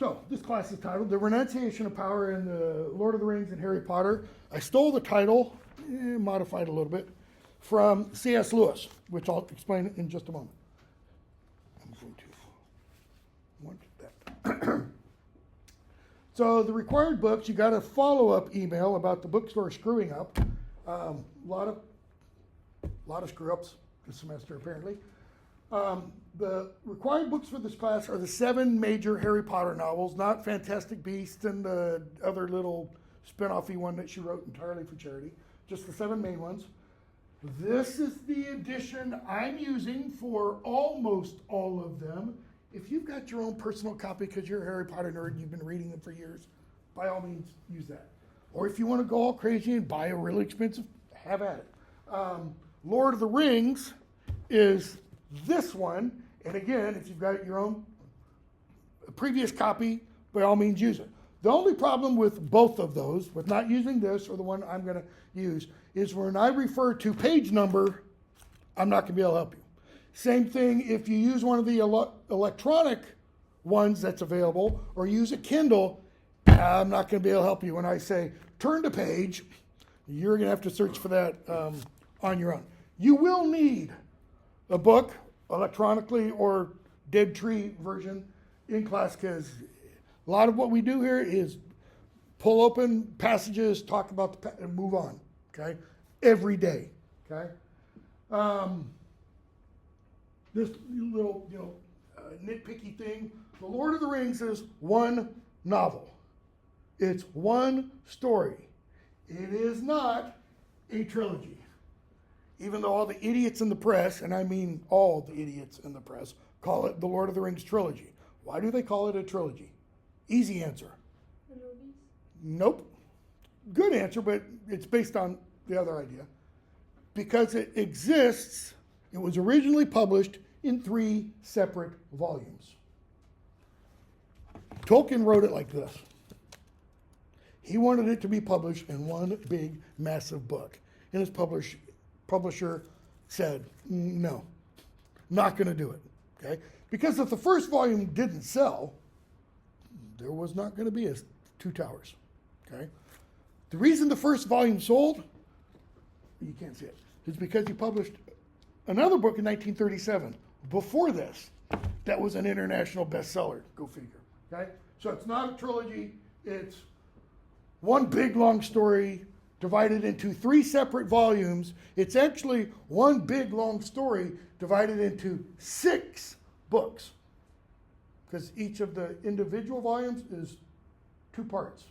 So this class is titled The Renunciation of Power in the Lord of the Rings and Harry Potter. I stole the title, modified a little bit, from C.S. Lewis, which I'll explain in just a moment. I'm going to want that. So the required books, you got a follow-up email about the bookstore screwing up. A lot of screw-ups this semester, apparently. The required books for this class are the 7 major Harry Potter novels, not Fantastic Beasts and the other little spin-offy one that she wrote entirely for charity, just the 7 main ones. This is the edition I'm using for almost all of them. If you've got your own personal copy because you're a Harry Potter nerd and you've been reading them for years, by all means, use that. Or if you want to go all crazy and buy a really expensive, have at it. Lord of the Rings is this one, and again, if you've got your own previous copy, by all means use it. The only problem with both of those, with not using this or the one I'm going to use, is when I refer to page number, I'm not going to be able to help you. Same thing if you use one of the electronic ones that's available, or use a Kindle, I'm not going to be able to help you. When I say turn to page, you're going to have to search for that on your own. You will need a book, electronically or dead tree version, in class, because a lot of what we do here is pull open passages, talk about and move on, okay? Every day, okay? This little, nitpicky thing, The Lord of the Rings is one novel. It's one story. It is not a trilogy. Even though all the idiots in the press, and I mean all the idiots in the press, call it the Lord of the Rings trilogy. Why do they call it a trilogy? Easy answer. The movies? Nope. Good answer, but it's based on the other idea. Because it exists, it was originally published in 3 separate volumes. Tolkien wrote it like this. He wanted it to be published in one big, massive book. And his publisher said, no, not going to do it, okay? Because if the first volume didn't sell, there was not going to be a 2 Towers, okay? The reason the first volume sold, you can't see it, is because he published another book in 1937, before this, that was an international bestseller, go figure, okay? So it's not a trilogy, it's one big, long story divided into 3 separate volumes. It's actually one big, long story divided into 6 books, because each of the individual volumes is 2 parts.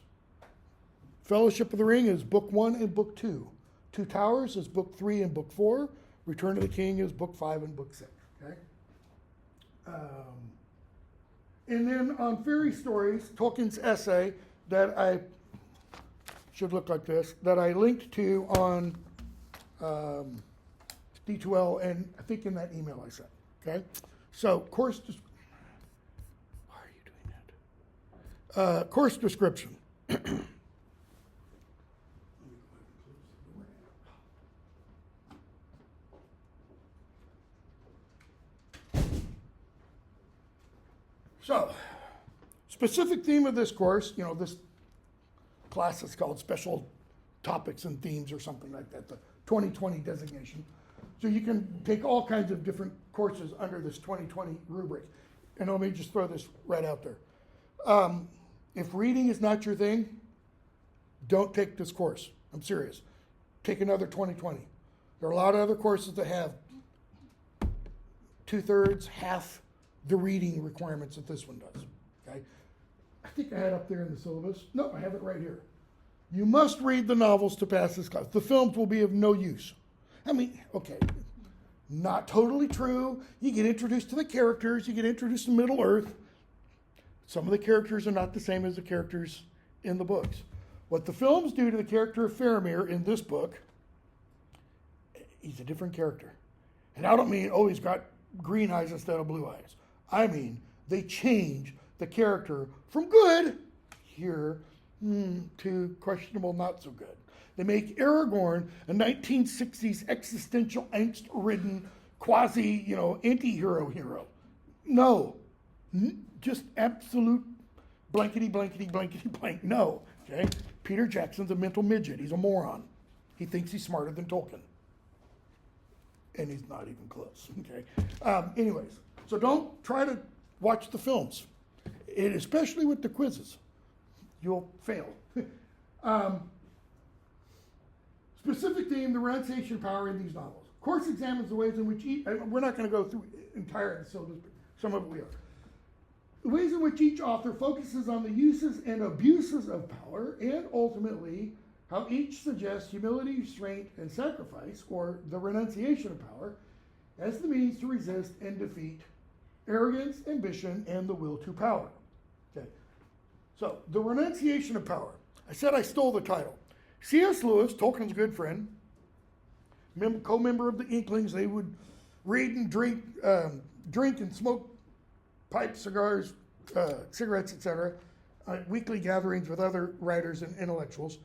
Fellowship of the Ring is book 1 and book 2. 2 Towers is book 3 and book 4. Return of the King is book 5 and book 6. Okay. And then on fairy stories, Tolkien's essay that I should look like this, that I linked to on D2L, and I think in that email I sent. Okay. So course, why are you doing that? Course description. So, specific theme of this course, this class is called Special Topics and Themes or something like that, the 2020 designation. So you can take all kinds of different courses under this 2020 rubric. And let me just throw this right out there. If reading is not your thing, don't take this course. I'm serious. Take another 2020. There are a lot of other courses that have 2/3, half the reading requirements that this one does, okay? I think I had up there in the syllabus. No, I have it right here. You must read the novels to pass this class. The films will be of no use. I mean, okay, not totally true. You get introduced to the characters. You get introduced to Middle Earth. Some of the characters are not the same as the characters in the books. What the films do to the character of Faramir in this book, he's a different character. And I don't mean, he's got green eyes instead of blue eyes. I mean, they change the character from good here to questionable, not so good. They make Aragorn a 1960s existential angst-ridden quasi, anti-hero hero. No, just absolute blankety, blankety, blankety, blank. No, okay? Peter Jackson's a mental midget. He's a moron. He thinks he's smarter than Tolkien. And he's not even close, okay? Anyways, so don't try to watch the films, and especially with the quizzes. You'll fail. Specific theme, the renunciation of power in these novels. Course examines the ways in which we're not going to go through entire syllabus, but some of it we are. The ways in which each author focuses on the uses and abuses of power, and ultimately how each suggests humility, restraint, and sacrifice, or the renunciation of power, as the means to resist and defeat arrogance, ambition, and the will to power. Okay. So, the renunciation of power. I said I stole the title. C.S. Lewis, Tolkien's good friend, co-member of the Inklings, they would read and drink and smoke pipes, cigars, cigarettes, etc., weekly gatherings with other writers and intellectuals.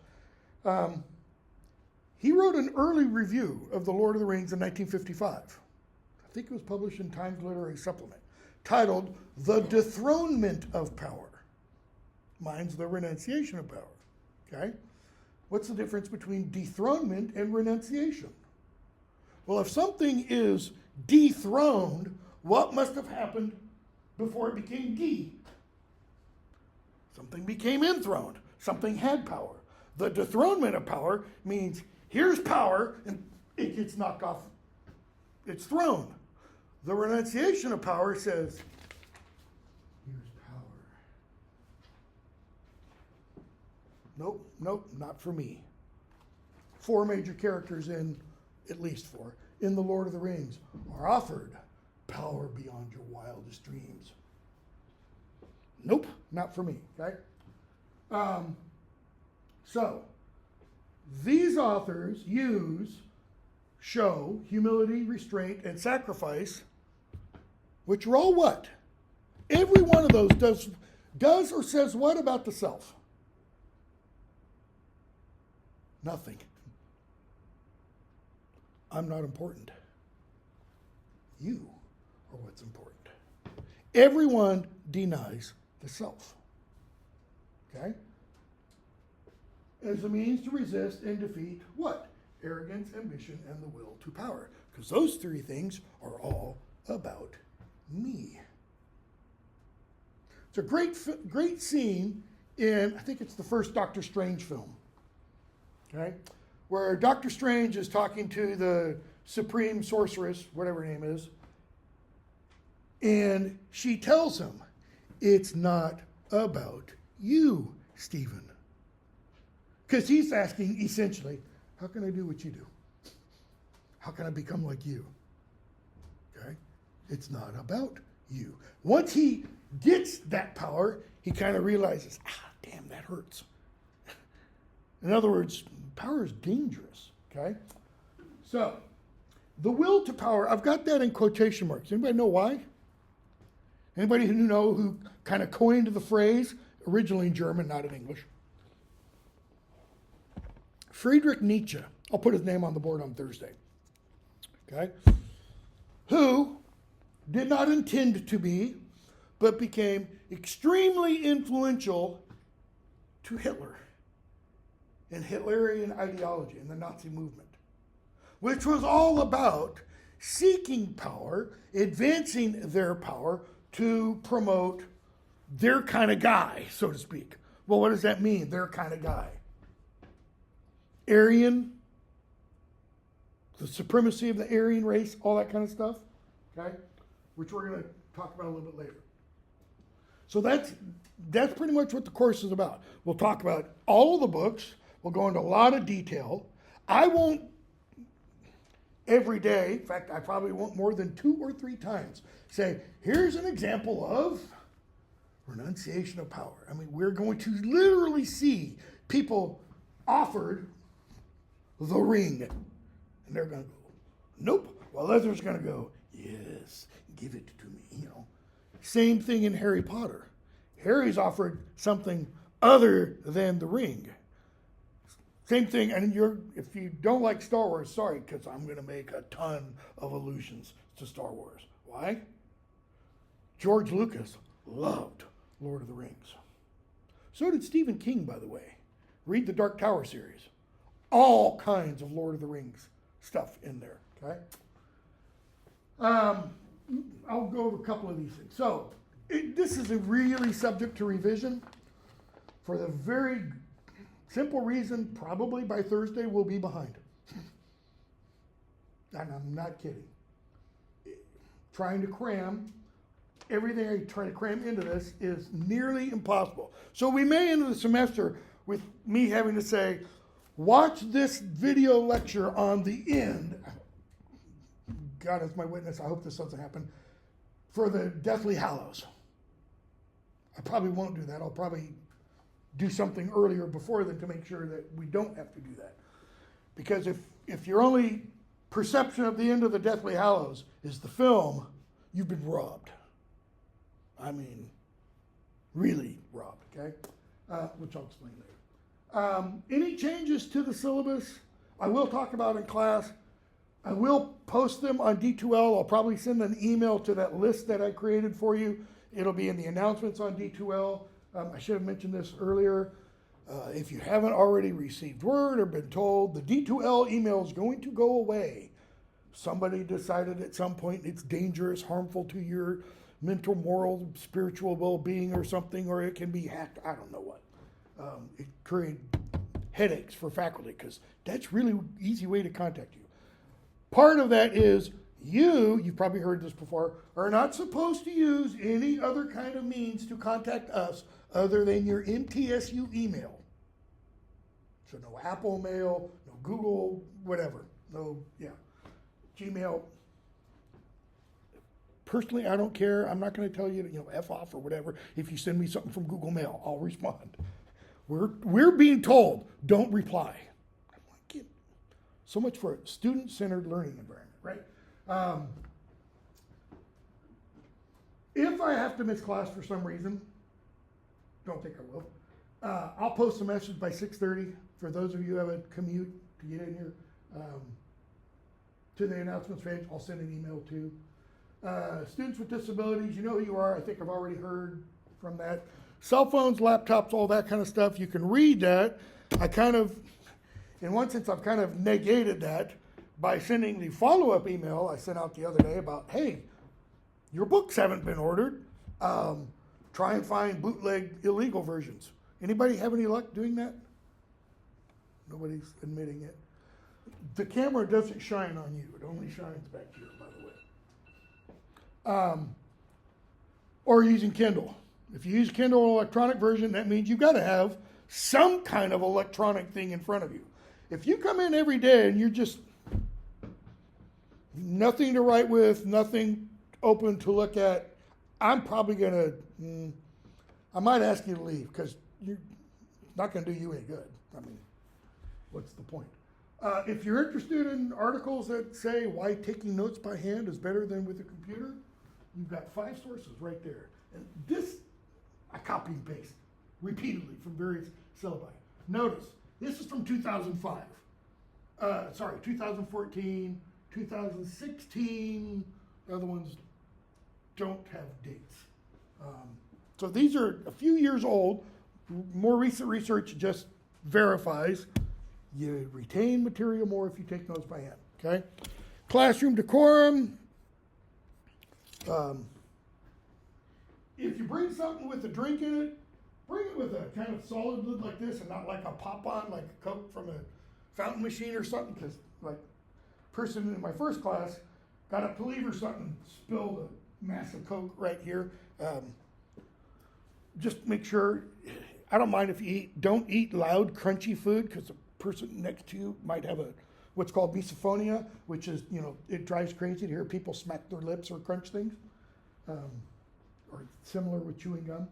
He wrote an early review of The Lord of the Rings in 1955. I think it was published in Times Literary Supplement, titled The Dethronement of Power. Mine's The Renunciation of Power. Okay? What's the difference between dethronement and renunciation? Well, if something is dethroned, what must have happened before it became de? Something became enthroned. Something had power. The dethronement of power means here's power and it gets knocked off its throne. The renunciation of power says, here's power. Nope, not for me. 4 major characters at least 4, in The Lord of the Rings are offered power beyond your wildest dreams. Nope, not for me, okay? So, these authors show humility, restraint, and sacrifice, which are all what? Every one of those does or says what about the self? Nothing. I'm not important. You are what's important. Everyone denies the self. Okay? As a means to resist and defeat what? Arrogance, ambition, and the will to power. Because those 3 things are all about me. It's a great scene in, I think it's the first Doctor Strange film. Okay? Where Doctor Strange is talking to the supreme sorceress, whatever her name is, and she tells him, it's not about you, Stephen. Because he's asking, essentially, how can I do what you do? How can I become like you? Okay? It's not about you. Once he gets that power, he kind of realizes, damn, that hurts. In other words, power is dangerous, okay? So, the will to power, I've got that in quotation marks. Anybody know why? Anybody who kind of coined the phrase, originally in German, not in English? Friedrich Nietzsche, I'll put his name on the board on Thursday, okay? Who did not intend to be, but became extremely influential to Hitler and Hitlerian ideology and the Nazi movement, which was all about seeking power, advancing their power to promote their kind of guy, so to speak. Well, what does that mean, their kind of guy? Aryan, the supremacy of the Aryan race, all that kind of stuff, okay? Which we're going to talk about a little bit later. So that's pretty much what the course is about. We'll talk about all of the books. We'll go into a lot of detail. I won't every day, in fact, I probably won't more than 2 or 3 times say, here's an example of renunciation of power. I mean, we're going to literally see people offered the ring. And they're going to go, nope. While others are going to go, yes, give it to me, Same thing in Harry Potter. Harry's offered something other than the ring. Same thing, and if you don't like Star Wars, sorry, because I'm going to make a ton of allusions to Star Wars. Why? George Lucas loved Lord of the Rings. So did Stephen King, by the way. Read the Dark Tower series. All kinds of Lord of the Rings stuff in there, okay? I'll go over a couple of these things. So, this is a really subject to revision for the very simple reason probably by Thursday we'll be behind. And I'm not kidding. Trying to cram everything I try to cram into this is nearly impossible. So we may end the semester with me having to say, watch this video lecture on the end. God is my witness, I hope this doesn't happen, for the Deathly Hallows. I probably won't do that. I'll probably do something earlier before then to make sure that we don't have to do that. Because if your only perception of the end of the Deathly Hallows is the film, you've been robbed. I mean, really robbed, okay? Which I'll explain later. Any changes to the syllabus, I will talk about in class. I will post them on D2L. I'll probably send an email to that list that I created for you. It'll be in the announcements on D2L. I should have mentioned this earlier. If you haven't already received word or been told, the D2L email is going to go away. Somebody decided at some point it's dangerous, harmful to your mental, moral, spiritual well-being or something, or it can be hacked. I don't know what. It created headaches for faculty because that's really easy way to contact you. Part of that is you've probably heard this before, are not supposed to use any other kind of means to contact us other than your MTSU email. So no Apple Mail, no Google, whatever. Gmail. Personally, I don't care. I'm not going to tell you to, F off or whatever. If you send me something from Google Mail, I'll respond. We're being told, don't reply. I'm like, so much for a student-centered learning environment, right? If I have to miss class for some reason, don't think I will, I'll post a message by 6:30 for those of you who have a commute to get in here. To the announcements page, I'll send an email too. Students with disabilities, you know who you are. I think I've already heard from that. Cell phones, laptops, all that kind of stuff. You can read that. In one sense, I've kind of negated that by sending the follow-up email I sent out the other day about, hey, your books haven't been ordered. Try and find bootleg illegal versions. Anybody have any luck doing that? Nobody's admitting it. The camera doesn't shine on you. It only shines back here, by the way. Or using Kindle. If you use Kindle electronic version, that means you've got to have some kind of electronic thing in front of you. If you come in every day and you're just nothing to write with, nothing open to look at, I'm probably I might ask you to leave because you're not going to do you any good. I mean, what's the point? If you're interested in articles that say why taking notes by hand is better than with a computer, you've got 5 sources right there. And this, I copy and paste repeatedly from various syllabi. Notice, this is from 2005. 2014, 2016. The other ones don't have dates. So these are a few years old. More recent research just verifies you retain material more if you take notes by hand, okay? Classroom decorum. If you bring something with a drink in it, bring it with a kind of solid lid like this and not like a pop-on, like a Coke from a fountain machine or something, because like person in my first class got up to leave or something, spilled a massive Coke right here. Just make sure, I don't mind if you don't eat loud, crunchy food, because the person next to you might have what's called misophonia, which is, it drives crazy to hear people smack their lips or crunch things, or similar with chewing gum.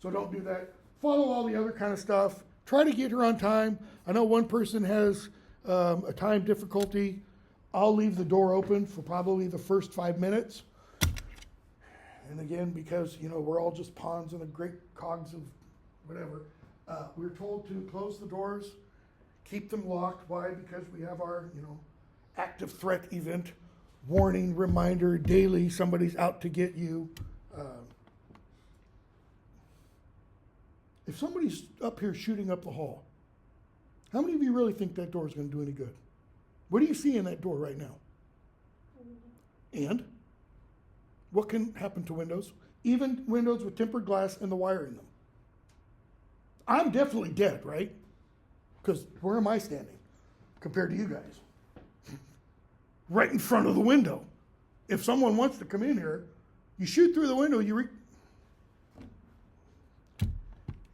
So don't do that. Follow all the other kind of stuff. Try to get here on time. I know one person has a time difficulty. I'll leave the door open for probably the first 5 minutes. And again, because, we're all just pawns in a great cogs of whatever, we're told to close the doors, keep them locked. Why? Because we have our, active threat event, warning, reminder, daily, somebody's out to get you. If somebody's up here shooting up the hall, how many of you really think that door is going to do any good? What do you see in that door right now? And what can happen to windows? Even windows with tempered glass and the wire in them. I'm definitely dead, right? Because where am I standing compared to you guys? Right in front of the window. If someone wants to come in here, you shoot through the window,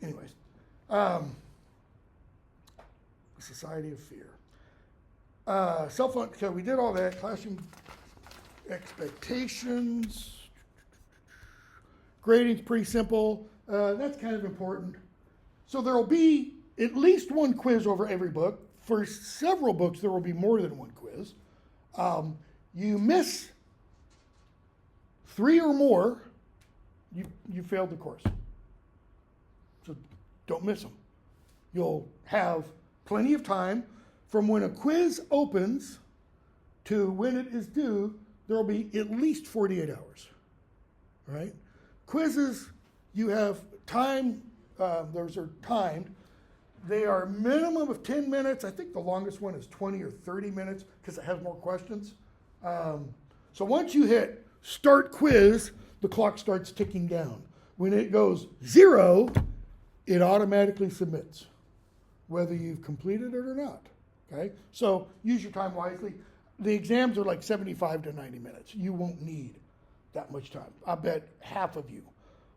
anyways. Society of Fear. Cell phone, so we did all that. Classroom expectations. Grading's pretty simple. That's kind of important. So there will be at least one quiz over every book. For several books, there will be more than one quiz. You miss 3 or more, you failed the course. So don't miss them. You'll have plenty of time from when a quiz opens to when it is due. There will be at least 48 hours. All right? Quizzes, you have time, those are timed. They are minimum of 10 minutes. I think the longest one is 20 or 30 minutes because it has more questions. So once you hit start quiz, the clock starts ticking down. When it goes 0, it automatically submits, whether you've completed it or not. Okay? So use your time wisely. The exams are like 75 to 90 minutes. You won't need that much time. I bet half of you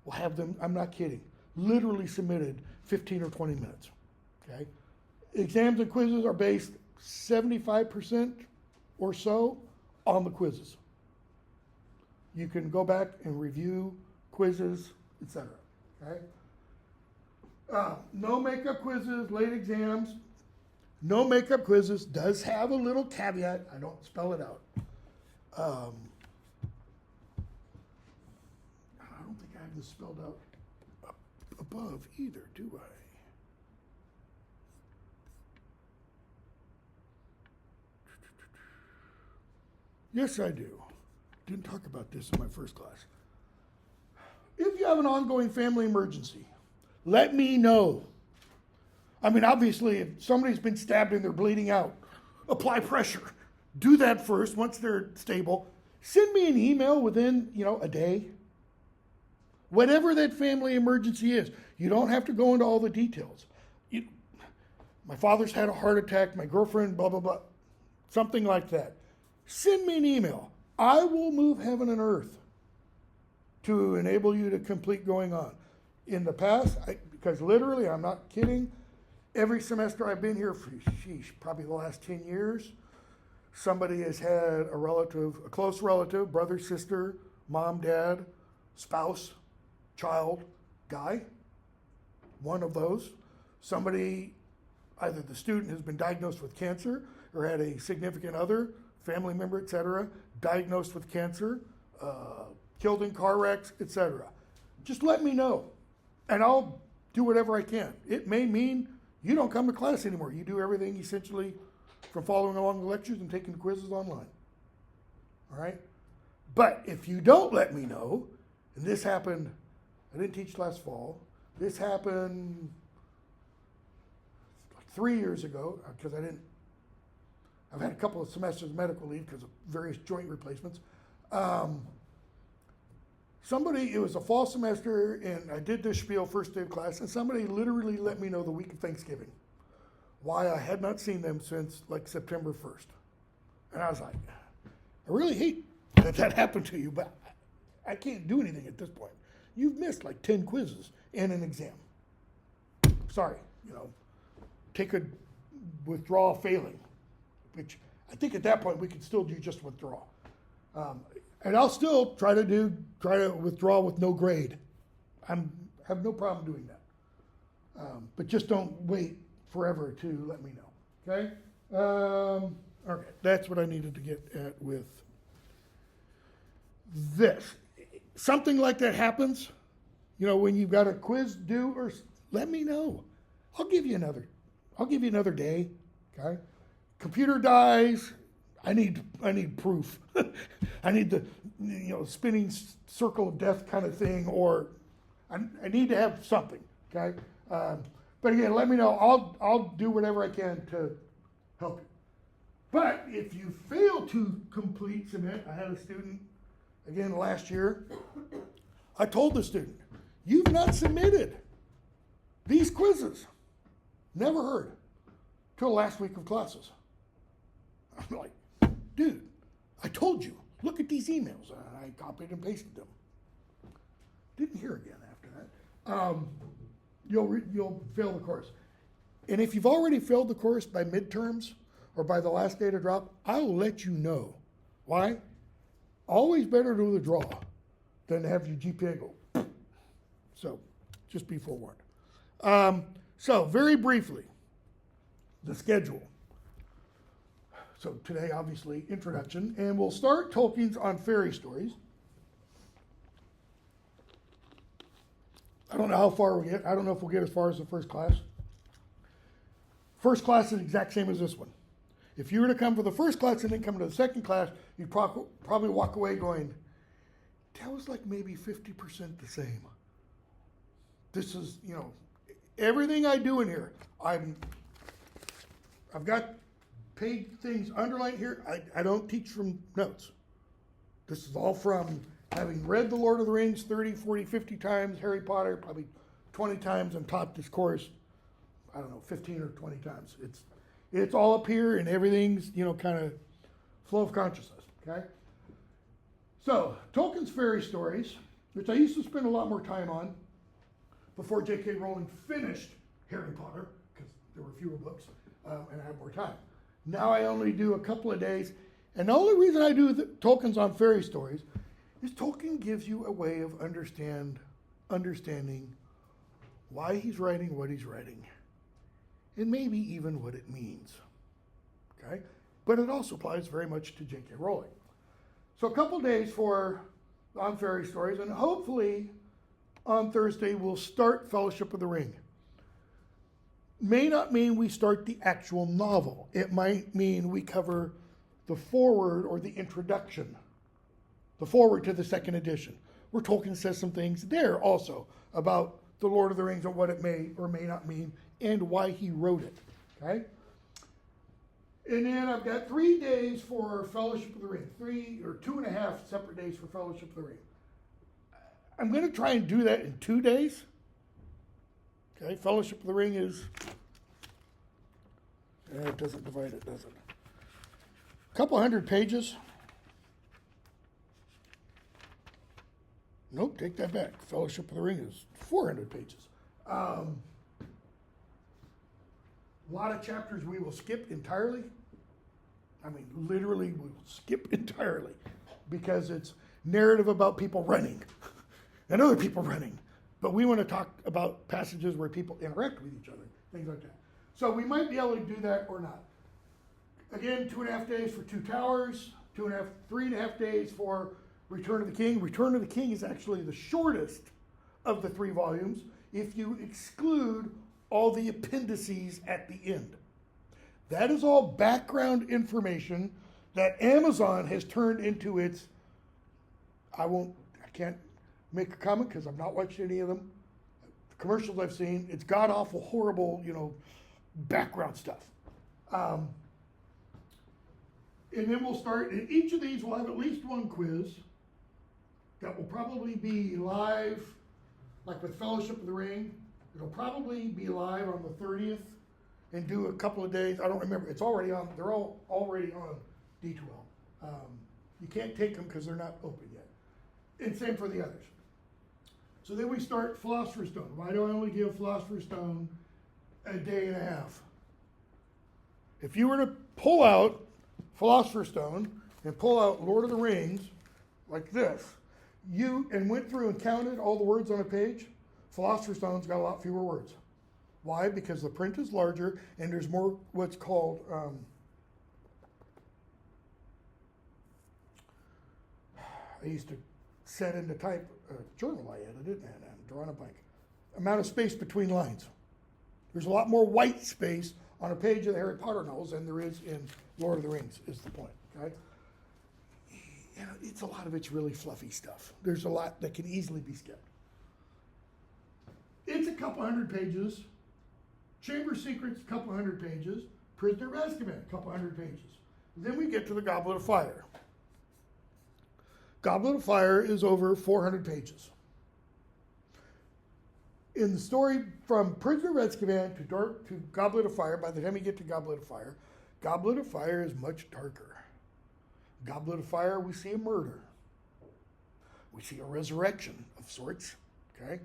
will have them, I'm not kidding, literally submitted 15 or 20 minutes. Okay? Exams and quizzes are based 75% or so on the quizzes. You can go back and review quizzes, etc. Okay? No makeup quizzes, late exams. No makeup quizzes does have a little caveat. I don't spell it out. I don't think I have this spelled out up above either, do I? Yes, I do. Didn't talk about this in my first class. If you have an ongoing family emergency, let me know. I mean, obviously, if somebody's been stabbed and they're bleeding out, apply pressure. Do that first once they're stable. Send me an email within, a day. Whatever that family emergency is. You don't have to go into all the details. My father's had a heart attack, my girlfriend, blah, blah, blah. Something like that. Send me an email. I will move heaven and earth to enable you to complete going on. In the past, because literally, I'm not kidding, every semester I've been here for, probably the last 10 years, somebody has had a close relative, brother, sister, mom, dad, spouse, child, guy, one of those. Somebody, either the student has been diagnosed with cancer or had a significant other, family member, etc., diagnosed with cancer, killed in car wrecks, etc. Just let me know, and I'll do whatever I can. It may mean you don't come to class anymore. You do everything essentially from following along the lectures and taking quizzes online. All right? But if you don't let me know, and this happened, I didn't teach last fall. This happened 3 years ago because I've had a couple of semesters of medical leave because of various joint replacements. It was a fall semester, and I did this spiel first day of class, and somebody literally let me know the week of Thanksgiving why I had not seen them since like September 1st. And I was like, I really hate that happened to you, but I can't do anything at this point. You've missed like 10 quizzes and an exam. Sorry, take a withdrawal failing, which I think at that point we could still do just withdrawal. And I'll still try to withdraw with no grade. I have no problem doing that. But just don't wait forever to let me know. Okay? Okay, that's what I needed to get at with this. Something like that happens, when you've got a quiz due, or let me know. I'll give you another day. Okay? Computer dies. I need proof. I need the spinning circle of death kind of thing, or I need to have something. Okay, But again, let me know. I'll do whatever I can to help you. But if you fail to complete submit, I had a student, again, last year. I told the student, you've not submitted these quizzes. Never heard. Till last week of classes. I'm like, dude, I told you, look at these emails. I copied and pasted them. Didn't hear again after that. You'll fail the course. And if you've already failed the course by midterms or by the last day to drop, I'll let you know. Why? Always better to withdraw than to have your GPA go. So, just be forewarned. So, very briefly, the schedule. So today, obviously, introduction, and we'll start Tolkien's on fairy stories. I don't know how far we get. I don't know if we'll get as far as the first class. First class is the exact same as this one. If you were to come for the first class and then come to the second class, you'd probably walk away going, that was like maybe 50% the same. This is, everything I do in here, I've got paid things underlined here. I don't teach from notes. This is all from having read The Lord of the Rings 30, 40, 50 times, Harry Potter probably 20 times, and taught this course, 15 or 20 times. It's all up here, and everything's, kind of flow of consciousness, okay? So, Tolkien's fairy stories, which I used to spend a lot more time on before J.K. Rowling finished Harry Potter, because there were fewer books, and I had more time. Now I only do a couple of days, and the only reason I do Tolkien's on fairy stories is Tolkien gives you a way of understanding why he's writing what he's writing, and maybe even what it means, okay? But it also applies very much to J.K. Rowling. So a couple days for on fairy stories, and hopefully on Thursday we'll start Fellowship of the Ring. May not mean we start the actual novel. It might mean we cover the foreword or the introduction, the foreword to the second edition, where Tolkien says some things there also about the Lord of the Rings and what it may or may not mean and why he wrote it, okay? And then I've got 3 days for Fellowship of the Ring, 3 or 2.5 separate days for Fellowship of the Ring. I'm going to try and do that in 2 days. Okay, Fellowship of the Ring is, it doesn't divide it, does it? A couple hundred pages. Nope, take that back. Fellowship of the Ring is 400 pages. A lot of chapters we will skip entirely. I mean, literally, we will skip entirely because it's narrative about people running and other people running. But we want to talk about passages where people interact with each other, things like that. So we might be able to do that or not. Again, 2.5 days for Two Towers, 3.5 days for Return of the King. Return of the King is actually the shortest of the 3 volumes if you exclude all the appendices at the end. That is all background information that Amazon has turned into its, I can't make a comment because I've not watched any of them. The commercials I've seen, it's god-awful, horrible, background stuff. And then we'll start, and each of these will have at least one quiz that will probably be live, like with Fellowship of the Ring. It'll probably be live on the 30th and do a couple of days. I don't remember. It's already on. They're all already on D2L. You can't take them because they're not open yet. And same for the others. So then we start Philosopher's Stone. Why do I only give Philosopher's Stone a day and a half? If you were to pull out Philosopher's Stone and pull out Lord of the Rings like this, and went through and counted all the words on a page, Philosopher's Stone's got a lot fewer words. Why? Because the print is larger and there's more what's called I used to set into type a journal I edited, and I'm drawing a blank. Amount of space between lines. There's a lot more white space on a page of the Harry Potter novels than there is in Lord of the Rings, is the point, okay? It's a lot of it's really fluffy stuff. There's a lot that can easily be skipped. It's a couple hundred pages. Chamber of Secrets, a couple hundred pages. Prisoner of Azkaban, a couple hundred pages. Then we get to the Goblet of Fire. Goblet of Fire is over 400 pages. In the story from Prisoner of Azkaban to Goblet of Fire, by the time you get to Goblet of Fire is much darker. Goblet of Fire, we see a murder. We see a resurrection of sorts, okay,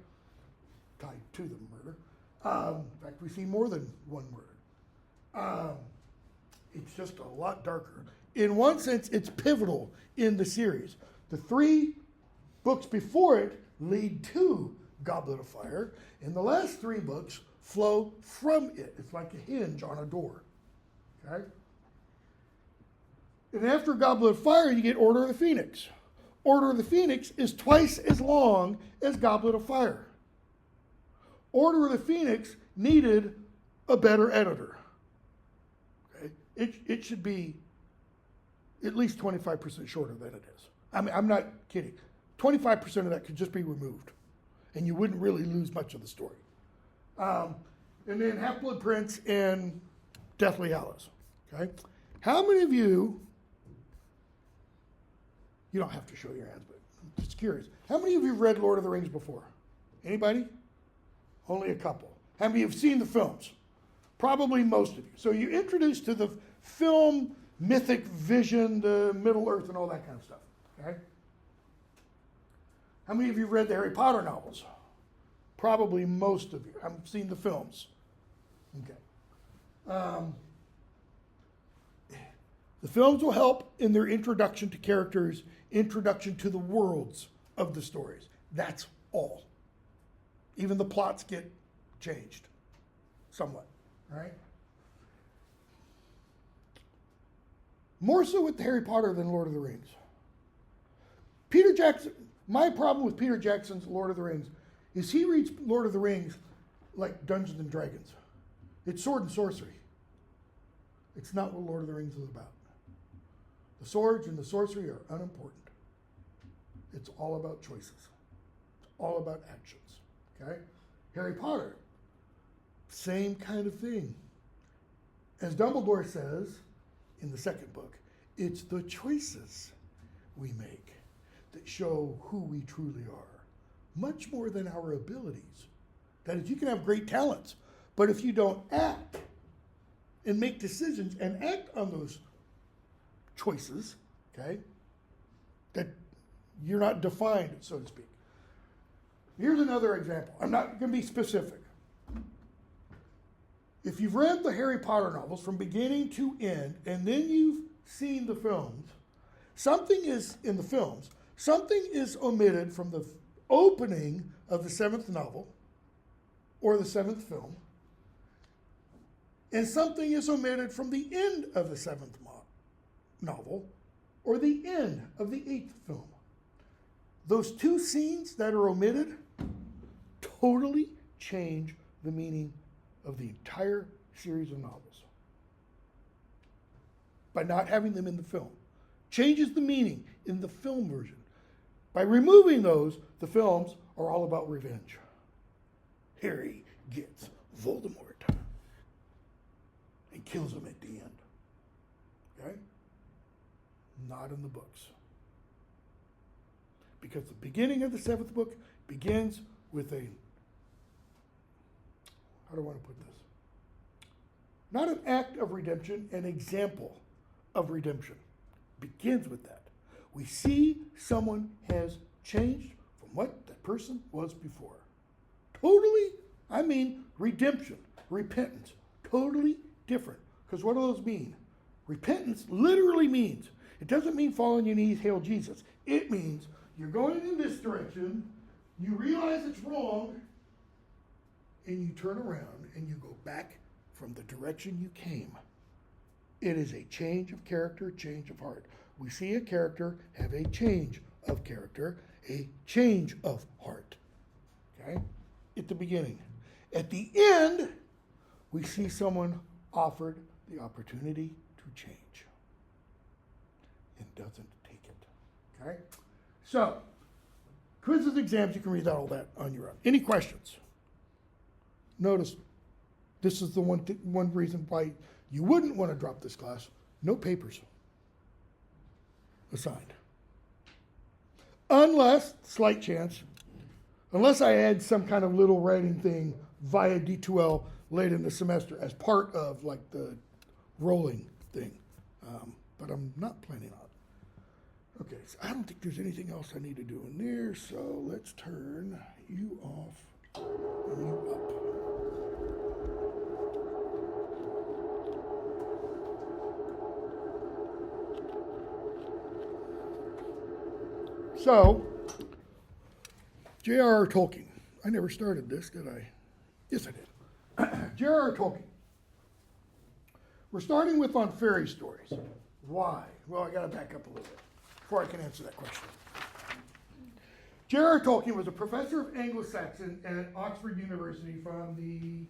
tied to the murder. In fact, we see more than one murder. It's just a lot darker. In one sense, it's pivotal in the series. The 3 books before it lead to Goblet of Fire, and the last 3 books flow from it. It's like a hinge on a door. Okay? And after Goblet of Fire, you get Order of the Phoenix. Order of the Phoenix is twice as long as Goblet of Fire. Order of the Phoenix needed a better editor. Okay? It should be at least 25% shorter than it is. I mean, I'm not kidding. 25% of that could just be removed, and you wouldn't really lose much of the story. And then Half-Blood Prince and Deathly Hallows. Okay? How many of you don't have to show your hands, but I'm just curious. How many of you have read Lord of the Rings before? Anybody? Only a couple. How many have seen the films? Probably most of you. So you're introduced to the film mythic vision, the Middle Earth, and all that kind of stuff. Okay? How many of you have read the Harry Potter novels? Probably most of you. I've seen the films. Okay. The films will help in their introduction to characters, introduction to the worlds of the stories. That's all. Even the plots get changed somewhat, right? More so with Harry Potter than Lord of the Rings. Peter Jackson, my problem with Peter Jackson's Lord of the Rings is he reads Lord of the Rings like Dungeons and Dragons. It's sword and sorcery. It's not what Lord of the Rings is about. The swords and the sorcery are unimportant. It's all about choices. It's all about actions. Okay? Harry Potter, same kind of thing. As Dumbledore says in the second book, it's the choices we make that show who we truly are, much more than our abilities. That is, you can have great talents, but if you don't act and make decisions and act on those choices, okay, that you're not defined, so to speak. Here's another example. I'm not going to be specific. If you've read the Harry Potter novels from beginning to end, and then you've seen the films, something is in the films, something is omitted from the opening of the 7th novel or the 7th film, and something is omitted from the end of the 7th novel or the end of the 8th film. Those 2 scenes that are omitted totally change the meaning of the entire series of novels. By not having them in the film. Changes the meaning in the film version. By removing those, the films are all about revenge. Harry gets Voldemort and kills him at the end. Okay? Not in the books. Because the beginning of the 7th book begins with a, how do I want to put this? Not an act of redemption, an example of redemption. Begins with that. We see someone has changed from what that person was before. Totally, I mean redemption, repentance, totally different. Because what do those mean? Repentance literally means, it doesn't mean fall on your knees, hail Jesus. It means you're going in this direction, you realize it's wrong, and you turn around and you go back from the direction you came. It is a change of character, change of heart. We see a character have a change of character, a change of heart. Okay? At the beginning. At the end, we see someone offered the opportunity to change and doesn't take it. Okay? So, quizzes, exams, you can read all that on your own. Any questions? Notice, this is the one reason why you wouldn't want to drop this class. No papers assigned. Unless, slight chance, unless I add some kind of little writing thing via D2L late in the semester as part of like the Rowling thing. But I'm not planning on it. Okay, so I don't think there's anything else I need to do in there, so let's turn you off and you up. So, J.R.R. Tolkien. I never started this, did I? Yes, I did. J.R.R. Tolkien. We're starting with on fairy stories. Why? Well, I got to back up a little bit before I can answer that question. J.R.R. Tolkien was a professor of Anglo-Saxon at Oxford University from the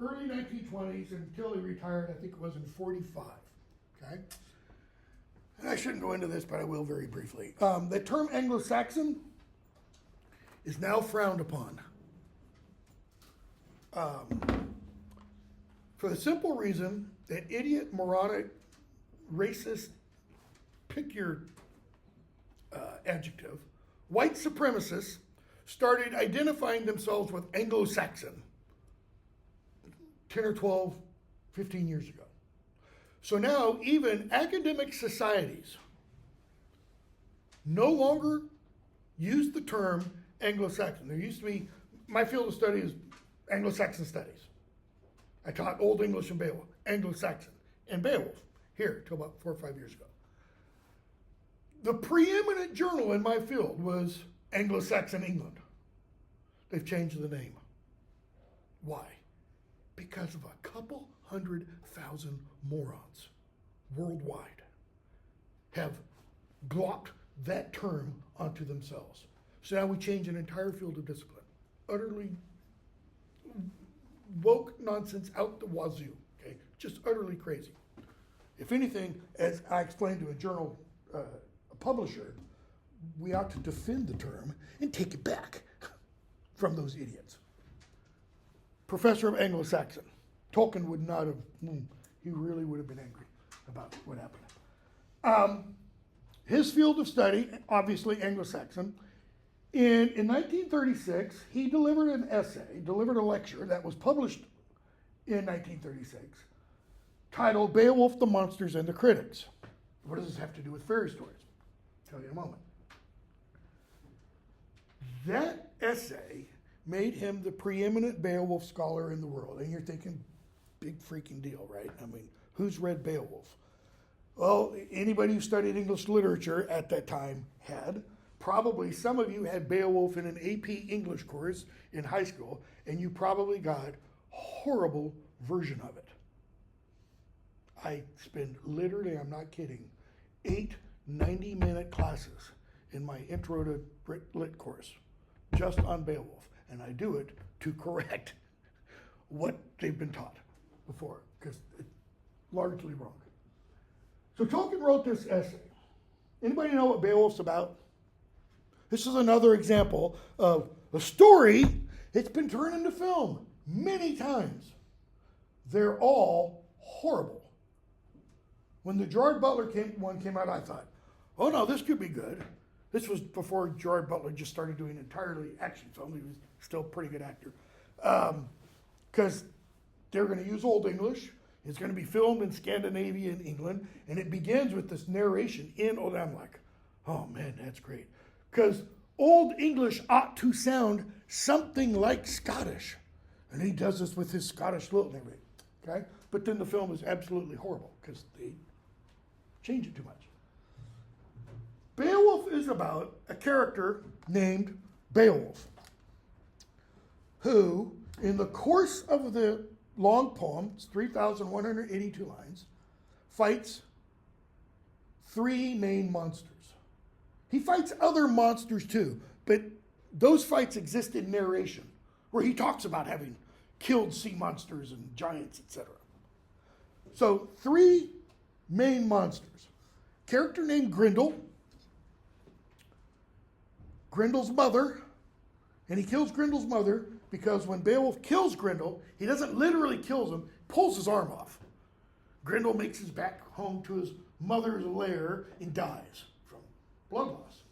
early 1920s until he retired, I think it was in 45. Okay? And I shouldn't go into this, but I will very briefly. The term Anglo-Saxon is now frowned upon. For the simple reason that idiot, moronic, racist, pick your adjective, white supremacists started identifying themselves with Anglo-Saxon 10 or 12, 15 years ago. So now even academic societies no longer use the term Anglo-Saxon. There used to be, my field of study is Anglo-Saxon studies. I taught Old English and Beowulf, Anglo-Saxon, and Beowulf here till about 4 or 5 years ago. The preeminent journal in my field was Anglo-Saxon England. They've changed the name. Why? Because of a couple 100,000 morons worldwide have glopped that term onto themselves. So now we change an entire field of discipline. Utterly woke nonsense out the wazoo, okay? Just utterly crazy. If anything, as I explained to a journal, a publisher, we ought to defend the term and take it back from those idiots. Professor of Anglo-Saxon. Tolkien would not have, he really would have been angry about what happened. His field of study, obviously Anglo-Saxon. In 1936, he delivered an essay, delivered a lecture that was published in 1936, titled Beowulf, the Monsters and the Critics. What does this have to do with fairy stories? I'll tell you in a moment. That essay made him the preeminent Beowulf scholar in the world. And you're thinking, big freaking deal, right? I mean, who's read Beowulf? Well, anybody who studied English literature at that time had. Probably some of you had Beowulf in an AP English course in high school, and you probably got a horrible version of it. I spend literally, I'm not kidding, 8 90-minute classes in my Intro to Lit course just on Beowulf, and I do it to correct what they've been taught before, because it's largely wrong. So Tolkien wrote this essay. Anybody know what Beowulf's about? This is another example of a story that's been turned into film many times. They're all horrible. When the Gerard Butler one came out, I thought, oh no, this could be good. This was before Gerard Butler just started doing entirely action film. He was still a pretty good actor. Because they're going to use Old English. It's going to be filmed in Scandinavia and England. And it begins with this narration in Old. I'm like, oh man, that's great. Because Old English ought to sound something like Scottish. And he does this with his Scottish lilt and everything. Okay? But then the film is absolutely horrible because they change it too much. Beowulf is about a character named Beowulf, who, in the course of the long poem, it's 3,182 lines, fights 3 main monsters. He fights other monsters too, but those fights exist in narration, where he talks about having killed sea monsters and giants, etc. So 3 main monsters. Character named Grendel, Grendel's mother, and he kills Grendel's mother because when Beowulf kills Grendel, he doesn't literally kill him, pulls his arm off. Grendel makes his back home to his mother's lair and dies from blood loss.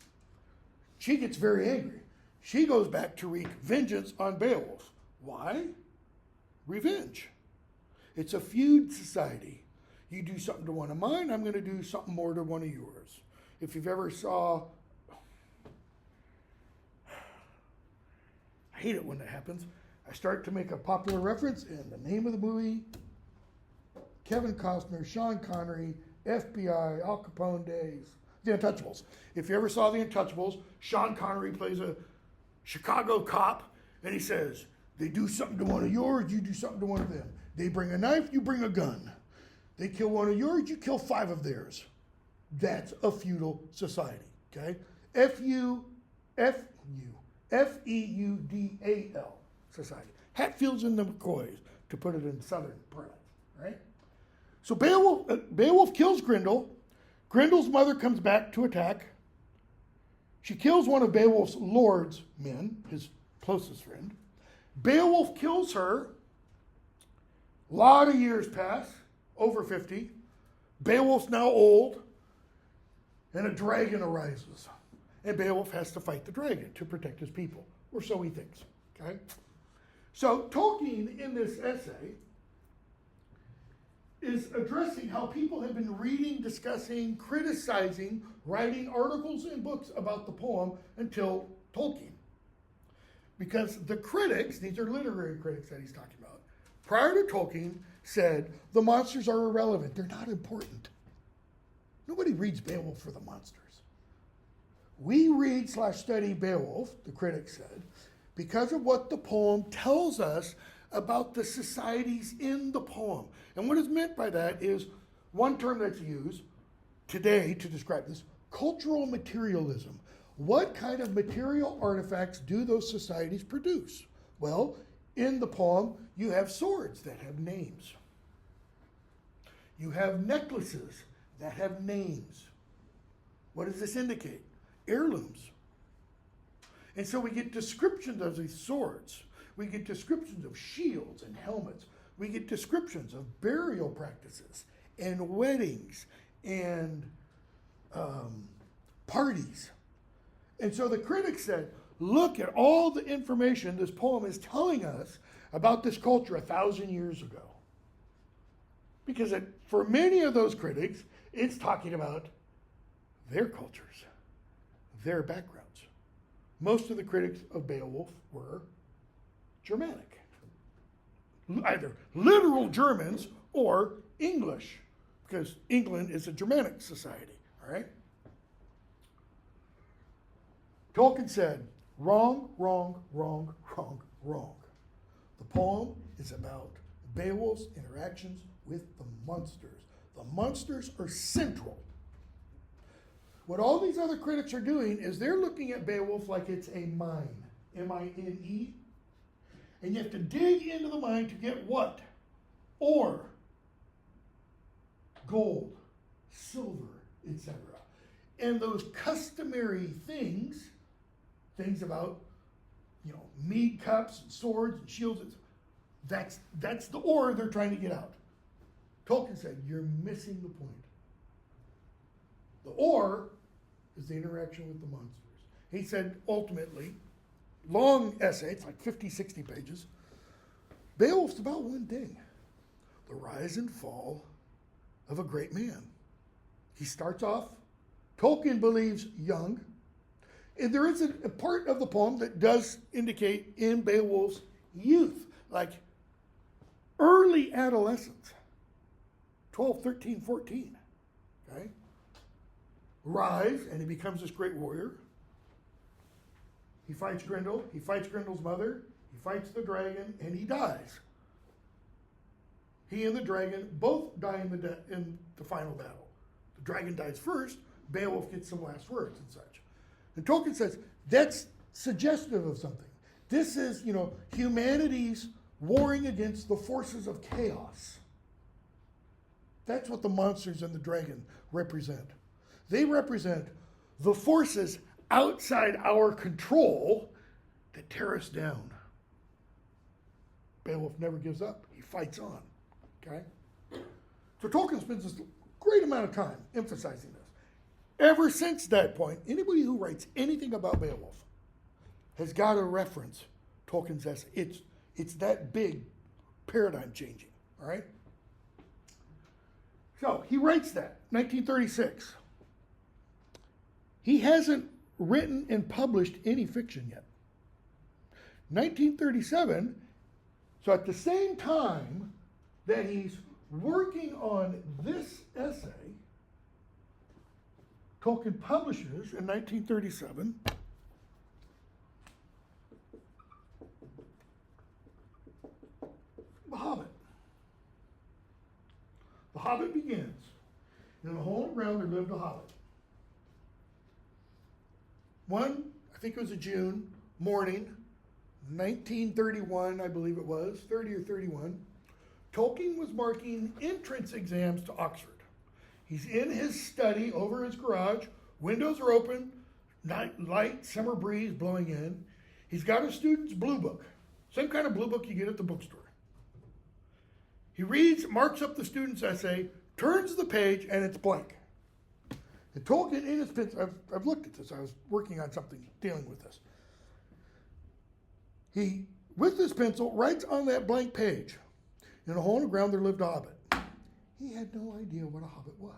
She gets very angry. She goes back to wreak vengeance on Beowulf. Why? Revenge. It's a feud society. You do something to one of mine, I'm going to do something more to one of yours. If you've ever saw, I hate it when that happens. I start to make a popular reference, and the name of the movie, Kevin Costner, Sean Connery, FBI, Al Capone days, The Untouchables. If you ever saw The Untouchables, Sean Connery plays a Chicago cop, and he says, they do something to one of yours, you do something to one of them. They bring a knife, you bring a gun. They kill one of yours, you kill 5 of theirs. That's a feudal society, okay? Feudal society. Hatfields and the McCoys, to put it in southern parlance, right? So Beowulf kills Grendel. Grendel's mother comes back to attack. She kills one of Beowulf's lord's men, his closest friend. Beowulf kills her. A lot of years pass, over 50. Beowulf's now old, and a dragon arises. And Beowulf has to fight the dragon to protect his people, or so he thinks, okay? So Tolkien, in this essay, is addressing how people have been reading, discussing, criticizing, writing articles and books about the poem until Tolkien. Because the critics, these are literary critics that he's talking about, prior to Tolkien said the monsters are irrelevant. They're not important. Nobody reads Beowulf for the monsters. We read/study Beowulf, the critics said, because of what the poem tells us about the societies in the poem. And what is meant by that is one term that's used today to describe this, cultural materialism. What kind of material artifacts do those societies produce? Well, in the poem, you have swords that have names. You have necklaces that have names. What does this indicate? Heirlooms. And so we get descriptions of these swords. We get descriptions of shields and helmets. We get descriptions of burial practices and weddings and parties. And so the critics said, look at all the information this poem is telling us about this culture 1,000 years ago. Because for many of those critics, it's talking about their cultures, their backgrounds. Most of the critics of Beowulf were Germanic, either literal Germans or English, because England is a Germanic society, all right? Tolkien said, wrong, wrong, wrong, wrong, wrong. The poem is about Beowulf's interactions with the monsters. The monsters are central. What all these other critics are doing is they're looking at Beowulf like it's a mine, M-I-N-E. And you have to dig into the mine to get what? Ore, gold, silver, etc. And those customary things about, mead cups and swords and shields, that's the ore they're trying to get out. Tolkien said, you're missing the point. The ore is the interaction with the monsters. He said, ultimately, long essay, it's like 50, 60 pages, Beowulf's about one thing, the rise and fall of a great man. He starts off, Tolkien believes, young. And there is a part of the poem that does indicate in Beowulf's youth, like early adolescence, 12, 13, 14, okay? Rise, and he becomes this great warrior. He fights Grendel, he fights Grendel's mother, he fights the dragon, and he dies. He and the dragon both die in the final battle. The dragon dies first, Beowulf gets some last words and such. And Tolkien says that's suggestive of something. This is, humanity's warring against the forces of chaos. That's what the monsters and the dragon represent. They represent the forces outside our control that tear us down. Beowulf never gives up. He fights on. Okay? So Tolkien spends this great amount of time emphasizing this. Ever since that point, anybody who writes anything about Beowulf has got to reference Tolkien's essay. It's that big, paradigm changing. All right? So he writes that, 1936. He hasn't written and published any fiction yet. 1937, so at the same time that he's working on this essay, Tolkien publishes in 1937 The Hobbit. The Hobbit begins. In a hole in the ground there lived a hobbit. I think it was a June morning, 1931, I believe it was, 30 or 31, Tolkien was marking entrance exams to Oxford. He's in his study over his garage, windows are open, night light, summer breeze blowing in. He's got a student's blue book, same kind of blue book you get at the bookstore. He reads, marks up the student's essay, turns the page, and it's blank. And Tolkien, in his pencil, I've looked at this, I was working on something dealing with this. He, with his pencil, writes on that blank page, in a hole in the ground there lived a hobbit. He had no idea what a hobbit was.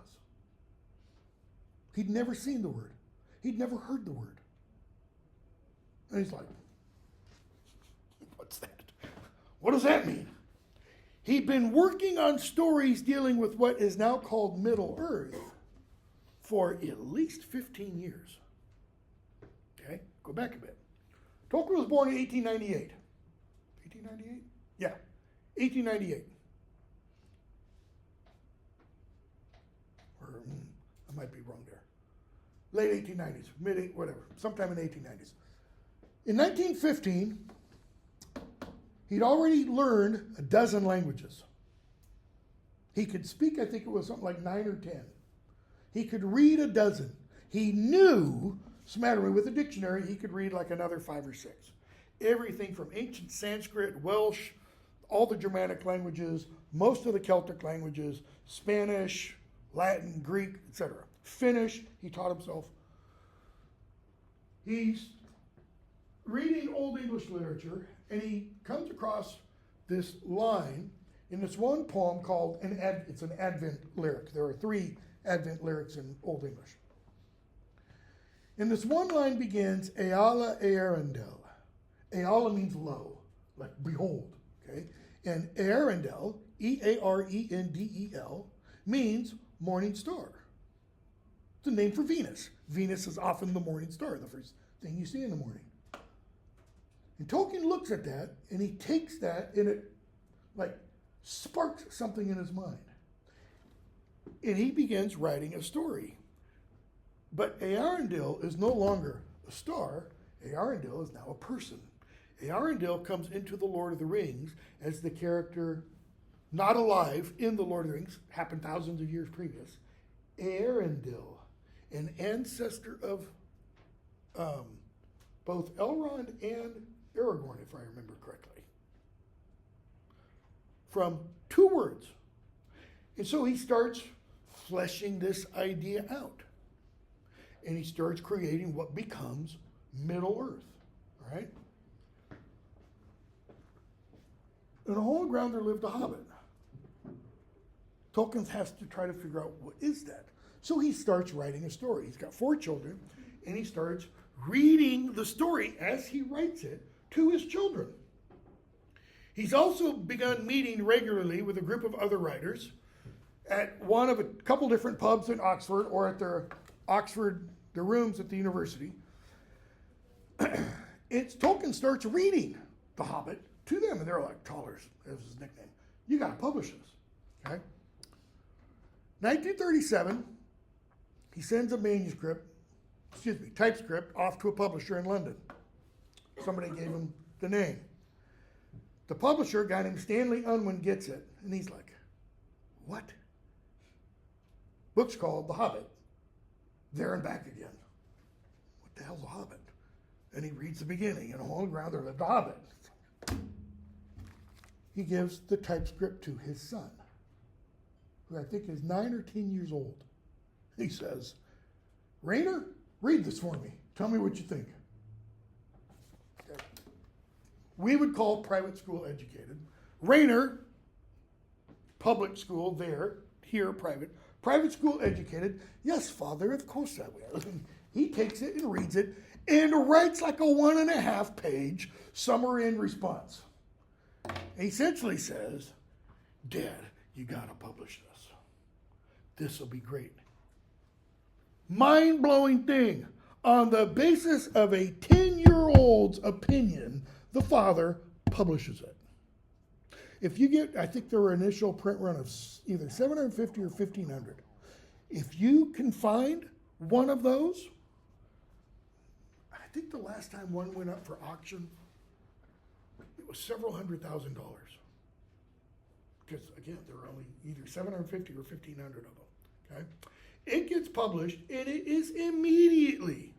He'd never seen the word. He'd never heard the word. And he's like, what's that? What does that mean? He'd been working on stories dealing with what is now called Middle Earth for at least 15 years. Okay, go back a bit. Tolkien was born in 1898. 1898? Yeah, 1898. Or, I might be wrong there. Late 1890s, whatever, sometime in the 1890s. In 1915, he'd already learned a dozen languages. He could speak, I think it was something like 9 or 10. He could read a dozen. He knew, smattering with a dictionary, he could read like another 5 or 6. Everything from ancient Sanskrit, Welsh, all the Germanic languages, most of the Celtic languages, Spanish, Latin, Greek, etc. Finnish, he taught himself. He's reading Old English literature, and he comes across this line in this one poem called it's an Advent lyric. There are 3 Advent lyrics in Old English. And this one line begins, Eala Earendel. Eala means low, like behold, okay? And Earendel, Earendel, means morning star. It's a name for Venus. Venus is often the morning star, the first thing you see in the morning. And Tolkien looks at that, and he takes that, and it like sparks something in his mind. And he begins writing a story. But Earendil is no longer a star. Earendil is now a person. Earendil comes into the Lord of the Rings as the character not alive in the Lord of the Rings, happened thousands of years previous. Earendil, an ancestor of both Elrond and Aragorn, if I remember correctly. From 2 words. And so he starts fleshing this idea out. And he starts creating what becomes Middle Earth. All right? In a hole in the ground there lived a hobbit. Tolkien has to try to figure out what is that. So he starts writing a story. He's got 4 children, and he starts reading the story as he writes it to his children. He's also begun meeting regularly with a group of other writers at one of a couple different pubs in Oxford, or at their rooms at the university. Tolkien starts reading The Hobbit to them, and they're like, Tollers, that was his nickname. You got to publish this, okay? 1937, he sends a typescript off to a publisher in London. Somebody gave him the name. The publisher, a guy named Stanley Unwin, gets it, and he's like, what? Book's called The Hobbit, There and Back Again. What the hell's a hobbit? And he reads the beginning. In a hole in the ground there lived a hobbit. he gives the typescript to his son, who I think is 9 or 10 years old. He says, Rainer, read this for me. Tell me what you think. Okay. We would call private school educated. Rainer, public school there, here private. Private school educated. Yes, father, of course I will. He takes it and reads it and writes like a 1.5 page summary and response. He essentially says, Dad, you gotta publish this. This will be great. Mind-blowing thing. On the basis of a 10-year-old's opinion, the father publishes it. If you get, I think there were initial print run of either 750 or 1,500. If you can find one of those, I think the last time one went up for auction, it was several $100,000. Because again, there were only either 750 or 1,500 of them. Okay, it gets published and it is immediately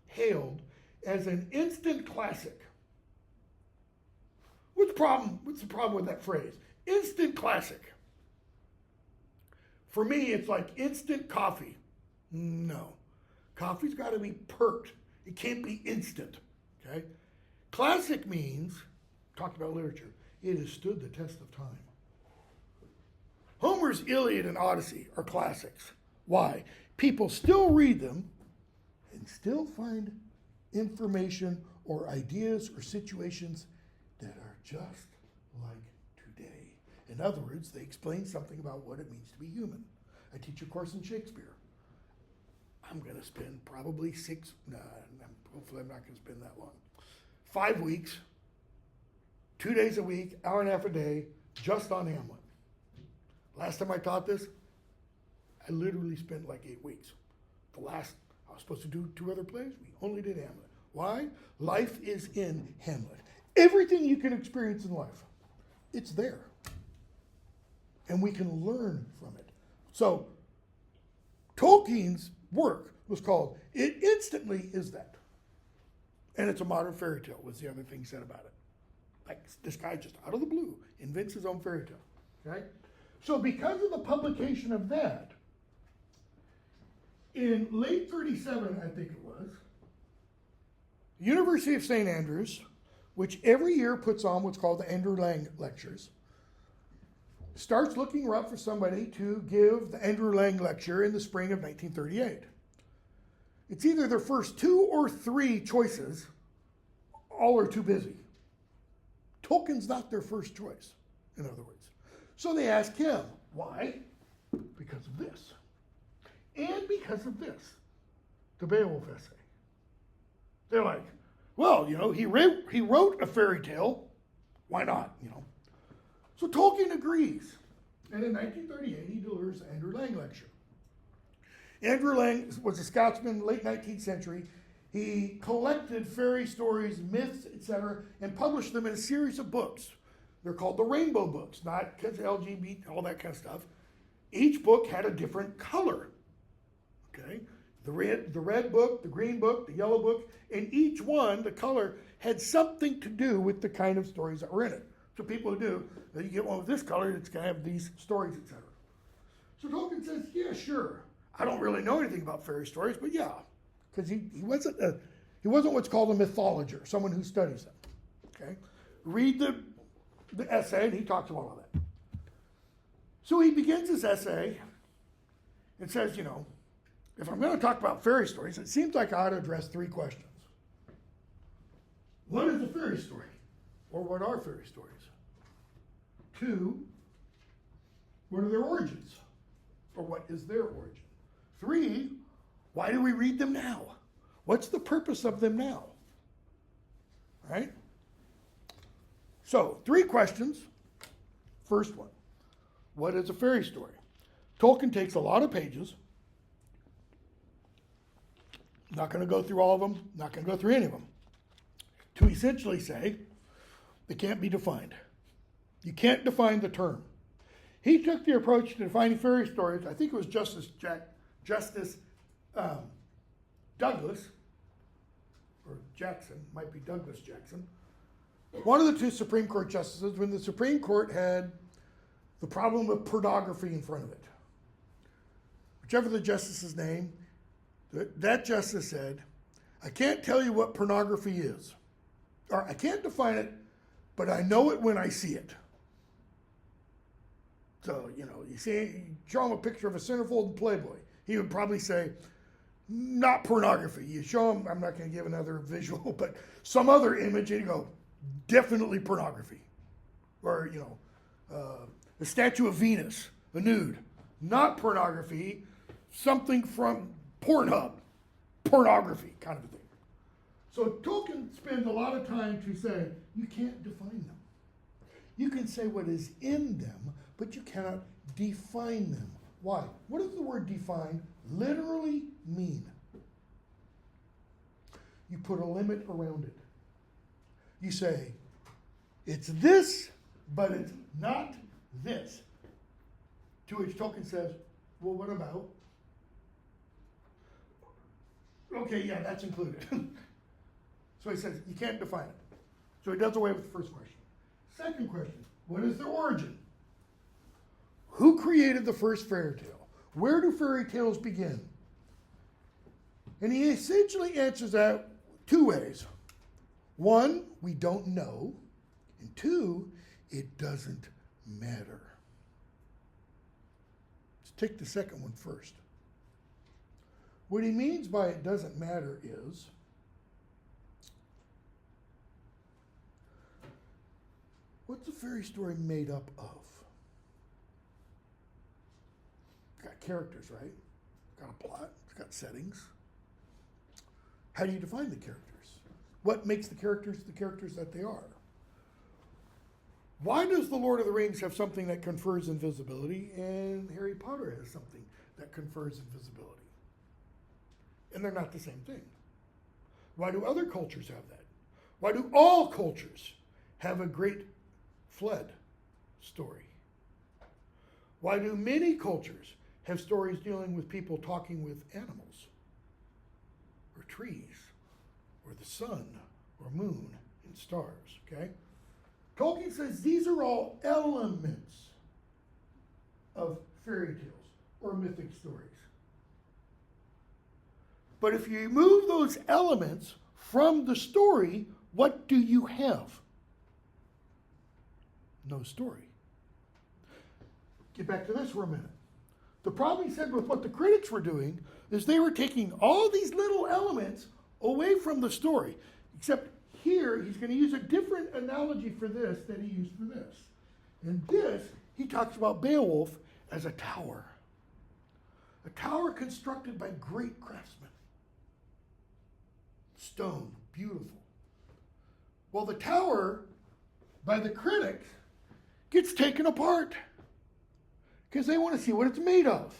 hailed as an instant classic. What's the problem with that phrase? Instant classic. For me, it's like instant coffee. No. Coffee's got to be perked. It can't be instant. Okay? Classic means, talked about literature, it has stood the test of time. Homer's Iliad and Odyssey are classics. Why? People still read them and still find information or ideas or situations that are just like today. In other words, they explain something about what it means to be human. I teach a course in Shakespeare. I'm going to spend probably hopefully I'm not going to spend that long. 5 weeks, 2 days a week, hour and a half a day, just on Hamlet. Last time I taught this, I literally spent like 8 weeks. I was supposed to do 2 other plays. We only did Hamlet. Why? Life is in Hamlet. Everything you can experience in life, it's there. And we can learn from it. So, Tolkien's work was called It Instantly Is That. And it's a modern fairy tale, was the other thing said about it. Like, this guy just out of the blue invents his own fairy tale. Okay? So because of the publication of that, in late 37, I think it was, the University of St. Andrews, which every year puts on what's called the Andrew Lang Lectures, starts looking up for somebody to give the Andrew Lang Lecture in the spring of 1938. It's either their first 2 or 3 choices, all are too busy. Tolkien's not their first choice, in other words. So they ask him, why? Because of this. And because of this, the Beowulf essay. They're like, well, he wrote a fairy tale. Why not, So Tolkien agrees. And in 1938, he delivers the Andrew Lang Lecture. Andrew Lang was a Scotsman, late 19th century. He collected fairy stories, myths, etc., and published them in a series of books. They're called the Rainbow Books, not because LGBT, all that kind of stuff. Each book had a different color. Okay? The red book, the green book, the yellow book, and each one, the color, had something to do with the kind of stories that were in it. So people who do, you get one with this color, it's going to have these stories, etc. So Tolkien says, yeah, sure. I don't really know anything about fairy stories, but yeah, because he wasn't what's called a mythologer, someone who studies them. Okay, read the essay, and he talks about all that. So he begins his essay and says, if I'm going to talk about fairy stories, it seems like I ought to address 3 questions. What is a fairy story? Or what are fairy stories? 2, what are their origins? Or what is their origin? 3, why do we read them now? What's the purpose of them now? Right? So, 3 questions. First one, what is a fairy story? Tolkien takes a lot of pages. Not going to go through all of them, not going to go through any of them, to essentially say they can't be defined. You can't define the term. He took the approach to defining fairy stories. I think it was Justice Douglas, or Jackson, might be Douglas Jackson, one of the two Supreme Court justices, when the Supreme Court had the problem of pornography in front of it, whichever the justice's name, that justice said, I can't tell you what pornography is, or I can't define it, but I know it when I see it. So, you show him a picture of a centerfold in Playboy. He would probably say, not pornography. You show him, I'm not going to give another visual, but some other image, and you go, definitely pornography. Or, the statue of Venus, a nude, not pornography, something from Pornhub, pornography kind of a thing. So Tolkien spends a lot of time to say, you can't define them. You can say what is in them, but you cannot define them. Why? What does the word define literally mean? You put a limit around it. You say, it's this, but it's not this. To which Tolkien says, well, what about? Okay, yeah, that's included. So he says, you can't define it. So he does away with the first question. Second question, what is their origin? Who created the first fairy tale? Where do fairy tales begin? And he essentially answers that two ways. One, we don't know. And two, it doesn't matter. Let's take the second one first. What he means by it doesn't matter is, what's a fairy story made up of? It's got characters, right? It's got a plot. It's got settings. How do you define the characters? What makes the characters that they are? Why does The Lord of the Rings have something that confers invisibility and Harry Potter has something that confers invisibility? And they're not the same thing. Why do other cultures have that? Why do all cultures have a great flood story? Why do many cultures have stories dealing with people talking with animals, or trees, or the sun, or moon, and stars, okay? Tolkien says these are all elements of fairy tales or mythic stories. But if you remove those elements from the story, what do you have? No story. Get back to this for a minute. The problem, he said, with what the critics were doing is they were taking all these little elements away from the story. Except here, he's going to use a different analogy for this than he used for this. In this, he talks about Beowulf as a tower. A tower constructed by great craftsmen. Stone, beautiful. Well, the tower, by the critics, gets taken apart because they want to see what it's made of.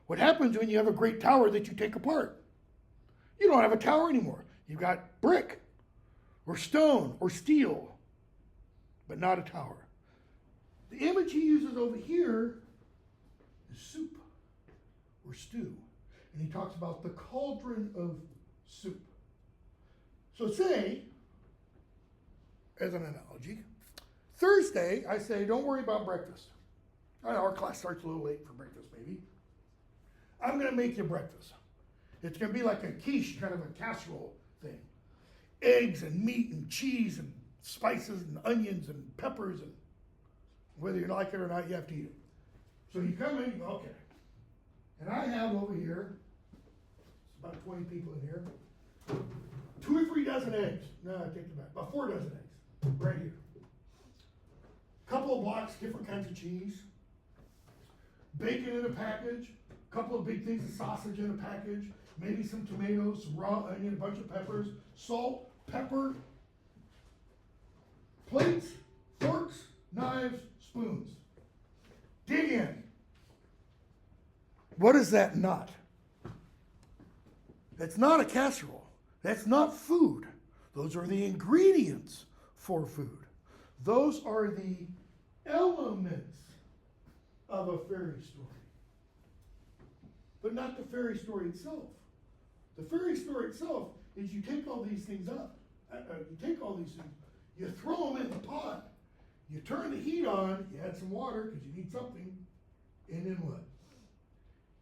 What happens when you have a great tower that you take apart? You don't have a tower anymore. You've got brick or stone or steel, but not a tower. The image he uses over here is soup or stew. And he talks about the cauldron of soup. So say, as an analogy, Thursday, I say, don't worry about breakfast. I know our class starts a little late for breakfast, maybe. I'm going to make you breakfast. It's going to be like a quiche, kind of a casserole thing. Eggs and meat and cheese and spices and onions and peppers, and whether you like it or not, you have to eat it. So you come in, you go, okay. And I have over here, it's about 20 people in here, 2 or 3 dozen eggs. No, I take it back. About 4 dozen eggs, right here. Couple of blocks, different kinds of cheese, bacon in a package, a couple of big things of sausage in a package, maybe some tomatoes, some raw onion, a bunch of peppers, salt, pepper, plates, forks, knives, spoons. Dig in. What is that not? That's not a casserole. That's not food. Those are the ingredients for food. Those are the elements of a fairy story. But not the fairy story itself. The fairy story itself is you take all these things up You take all these things, you throw them in the pot, you turn the heat on, you add some water because you need something, and then what?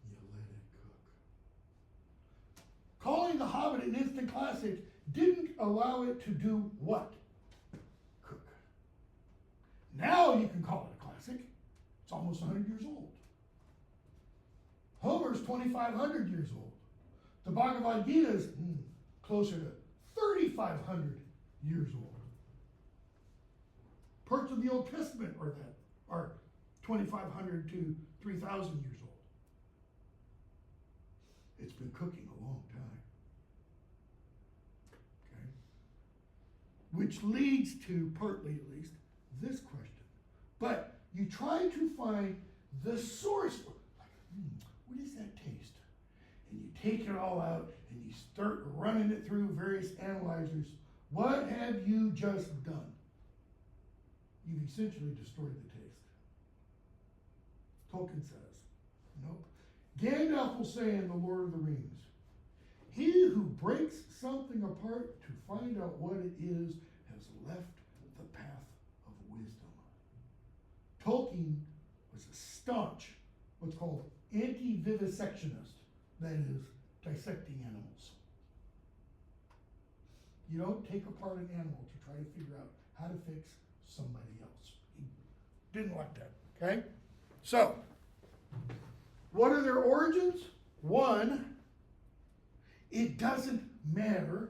You let it cook. Calling The Hobbit an instant classic didn't allow it to do what? Cook. Now you can call it a classic. It's almost 100 years old. Homer's 2,500 years old. The Bhagavad Gita is closer to 3,500 years old. Parts of the Old Testament are 2,500 to 3,000 years old. It's been cooking a long time. Okay? Which leads to, partly at least, this question. But you try to find the source. What is that taste? And you take it all out and you start running it through various analyzers. What have you just done? You've essentially destroyed the taste. Tolkien says, nope. Gandalf will say in The Lord of the Rings, he who breaks something apart to find out what it is has left the path of wisdom. Tolkien was a staunch, what's called anti-vivisectionist, that is, dissecting animals. You don't take apart an animal to try to figure out how to fix somebody else. He didn't like that, okay? So, what are their origins? One, it doesn't matter.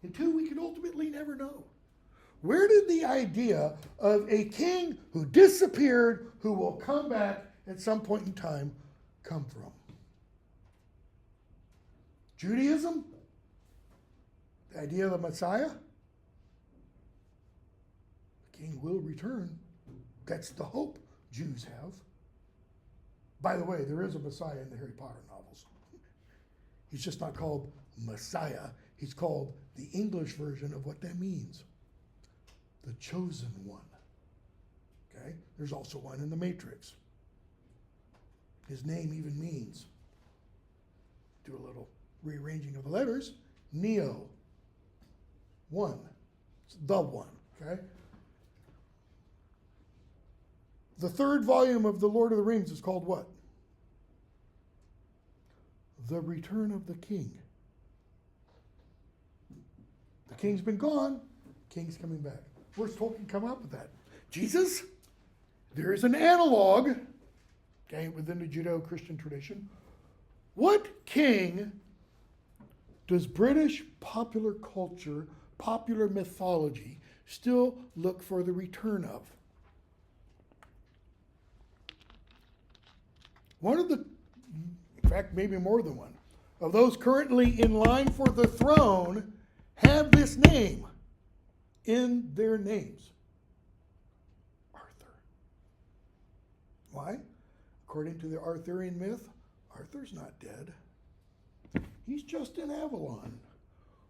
And two, we can ultimately never know. Where did the idea of a king who disappeared, who will come back at some point in time, come from? Judaism? The idea of the Messiah? The king will return. That's the hope Jews have. By the way, there is a Messiah in the Harry Potter novels. He's just not called Messiah. He's called the English version of what that means. The chosen one. Okay? There's also one in the Matrix. His name even means, do a little rearranging of the letters, Neo. One. It's the one. Okay? The third volume of The Lord of the Rings is called what? The Return of the King. The king's been gone, king's coming back. Where's Tolkien come up with that? Jesus? There is an analog, okay, within the Judeo-Christian tradition. What king does British popular culture, popular mythology, still look for the return of? One of the, in fact, maybe more than one, of those currently in line for the throne have this name in their names. Arthur. Why? According to the Arthurian myth, Arthur's not dead. He's just in Avalon,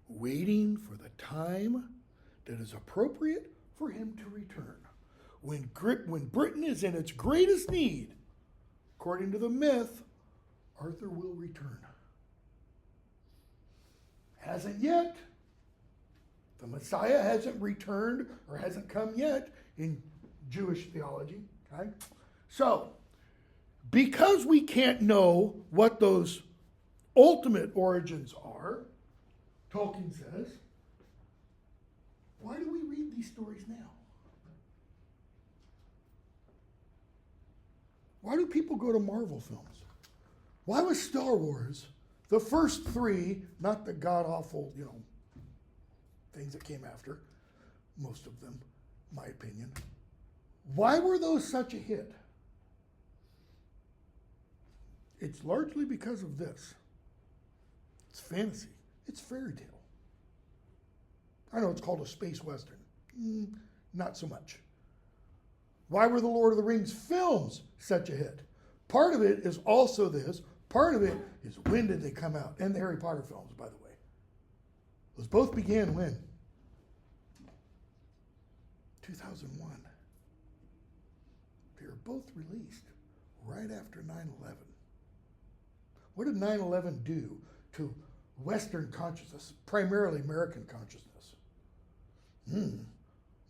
waiting for the time that is appropriate for him to return. When Britain is in its greatest need, according to the myth, Arthur will return. Hasn't yet. The Messiah hasn't returned or hasn't come yet in Jewish theology. Okay? So, because we can't know what those ultimate origins are, Tolkien says, why do we read these stories now? Why do people go to Marvel films? Why was Star Wars, the first three, not the god-awful, things that came after, most of them, my opinion, why were those such a hit? It's largely because of this. It's fantasy. It's fairy tale. I know it's called a space western. Not so much. Why were the Lord of the Rings films such a hit? Part of it is also this. Part of it is when did they come out? And the Harry Potter films, by the way. Those both began when? 2001. They were both released right after 9/11. What did 9/11 do to Western consciousness, primarily American consciousness?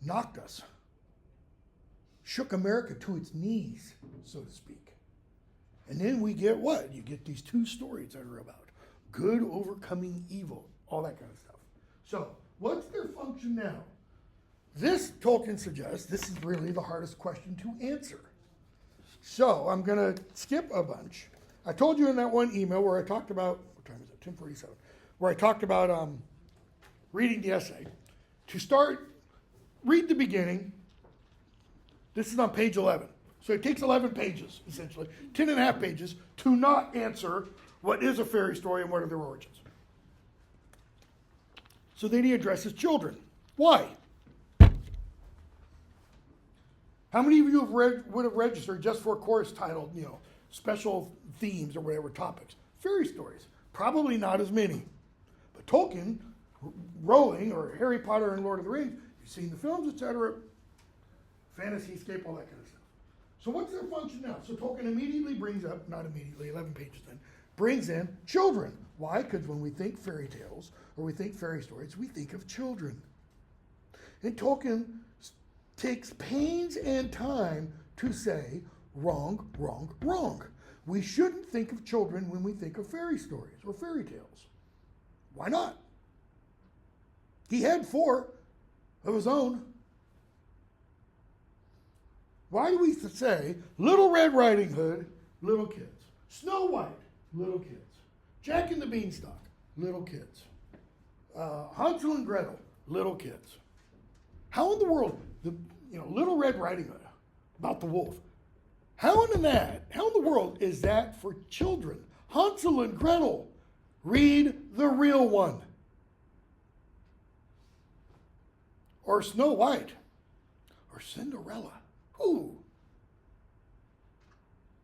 knocked us, shook America to its knees, so to speak. And then we get what? You get these two stories that are about good overcoming evil, all that kind of stuff. So, what's their function now? This, Tolkien suggests, this is really the hardest question to answer. So, I'm going to skip a bunch. I told you in that one email where I talked about, what time is it? 10:47. Where I talked about reading the essay. To start, read the beginning. This is on page 11. So it takes 11 pages, essentially, 10 and a half pages, to not answer what is a fairy story and what are their origins. So then he addresses children. Why? How many of you would have registered just for a course titled, special themes or whatever topics? Fairy stories. Probably not as many. But Tolkien, Rowling, or Harry Potter and Lord of the Rings, you've seen the films, etc., fantasy-scape, all that kind of stuff. So what's their function now? So Tolkien immediately brings up, not immediately, 11 pages then, brings in children. Why? Because when we think fairy tales or we think fairy stories, we think of children. And Tolkien takes pains and time to say, wrong, wrong, wrong. We shouldn't think of children when we think of fairy stories or fairy tales. Why not? He had 4 of his own. Why do we say Little Red Riding Hood, little kids? Snow White, little kids. Jack and the Beanstalk, little kids. Hansel and Gretel, little kids. How in the world, Little Red Riding Hood, about the wolf, how in the world is that for children? Hansel and Gretel, read the real one. Or Snow White, or Cinderella. Ooh.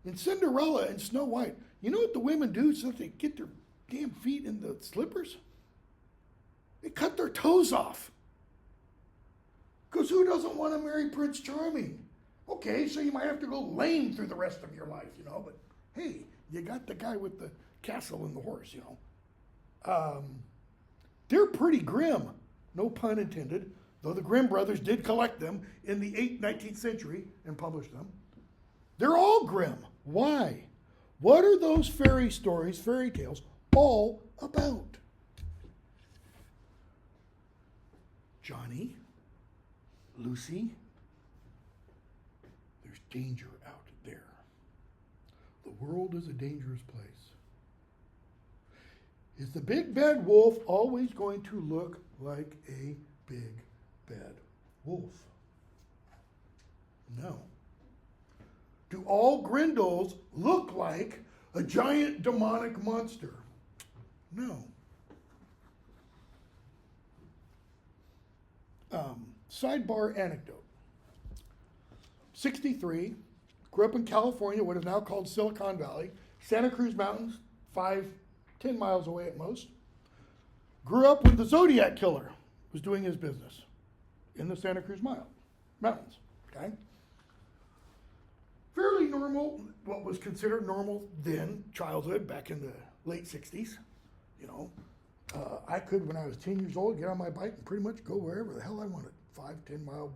In Cinderella and Snow White, you know what the women do so that they get their damn feet in the slippers? They cut their toes off. Because who doesn't want to marry Prince Charming? Okay, so you might have to go lame through the rest of your life, but hey, you got the guy with the castle and the horse, They're pretty grim, no pun intended, though the Grimm brothers did collect them in the 19th century and published them. They're all grim. Why? What are those fairy stories, fairy tales, all about? Johnny, Lucy, there's danger out there. The world is a dangerous place. Is the big bad wolf always going to look like a big bad wolf? No. Do all Grendels look like a giant demonic monster? No. Sidebar anecdote. 63, grew up in California, what is now called Silicon Valley, Santa Cruz Mountains, 10 miles away at most. Grew up when the Zodiac Killer was doing his business in the Santa Cruz Mountains, okay? Fairly normal, what was considered normal then, childhood, back in the late 60s, I could, when I was 10 years old, get on my bike and pretty much go wherever the hell I wanted. 5, 10 mile,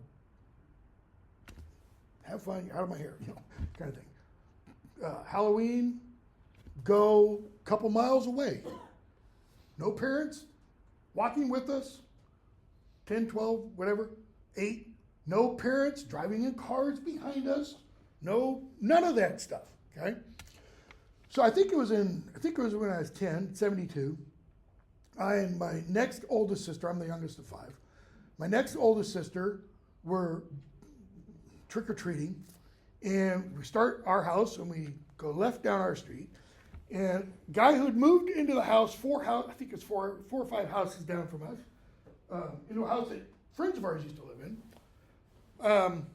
have fun, out of my hair, kind of thing. Halloween, go a couple miles away. No parents walking with us, 10, 12, whatever, 8. No parents driving in cars behind us. No, none of that stuff, okay? So I think it was when I was 10, 72. I and my next oldest sister, I'm the youngest of 5. My next oldest sister were trick-or-treating, and we start our house and we go left down our street, and guy who'd moved into the house, I think it's four or 5 houses down from us, into a house that friends of ours used to live in.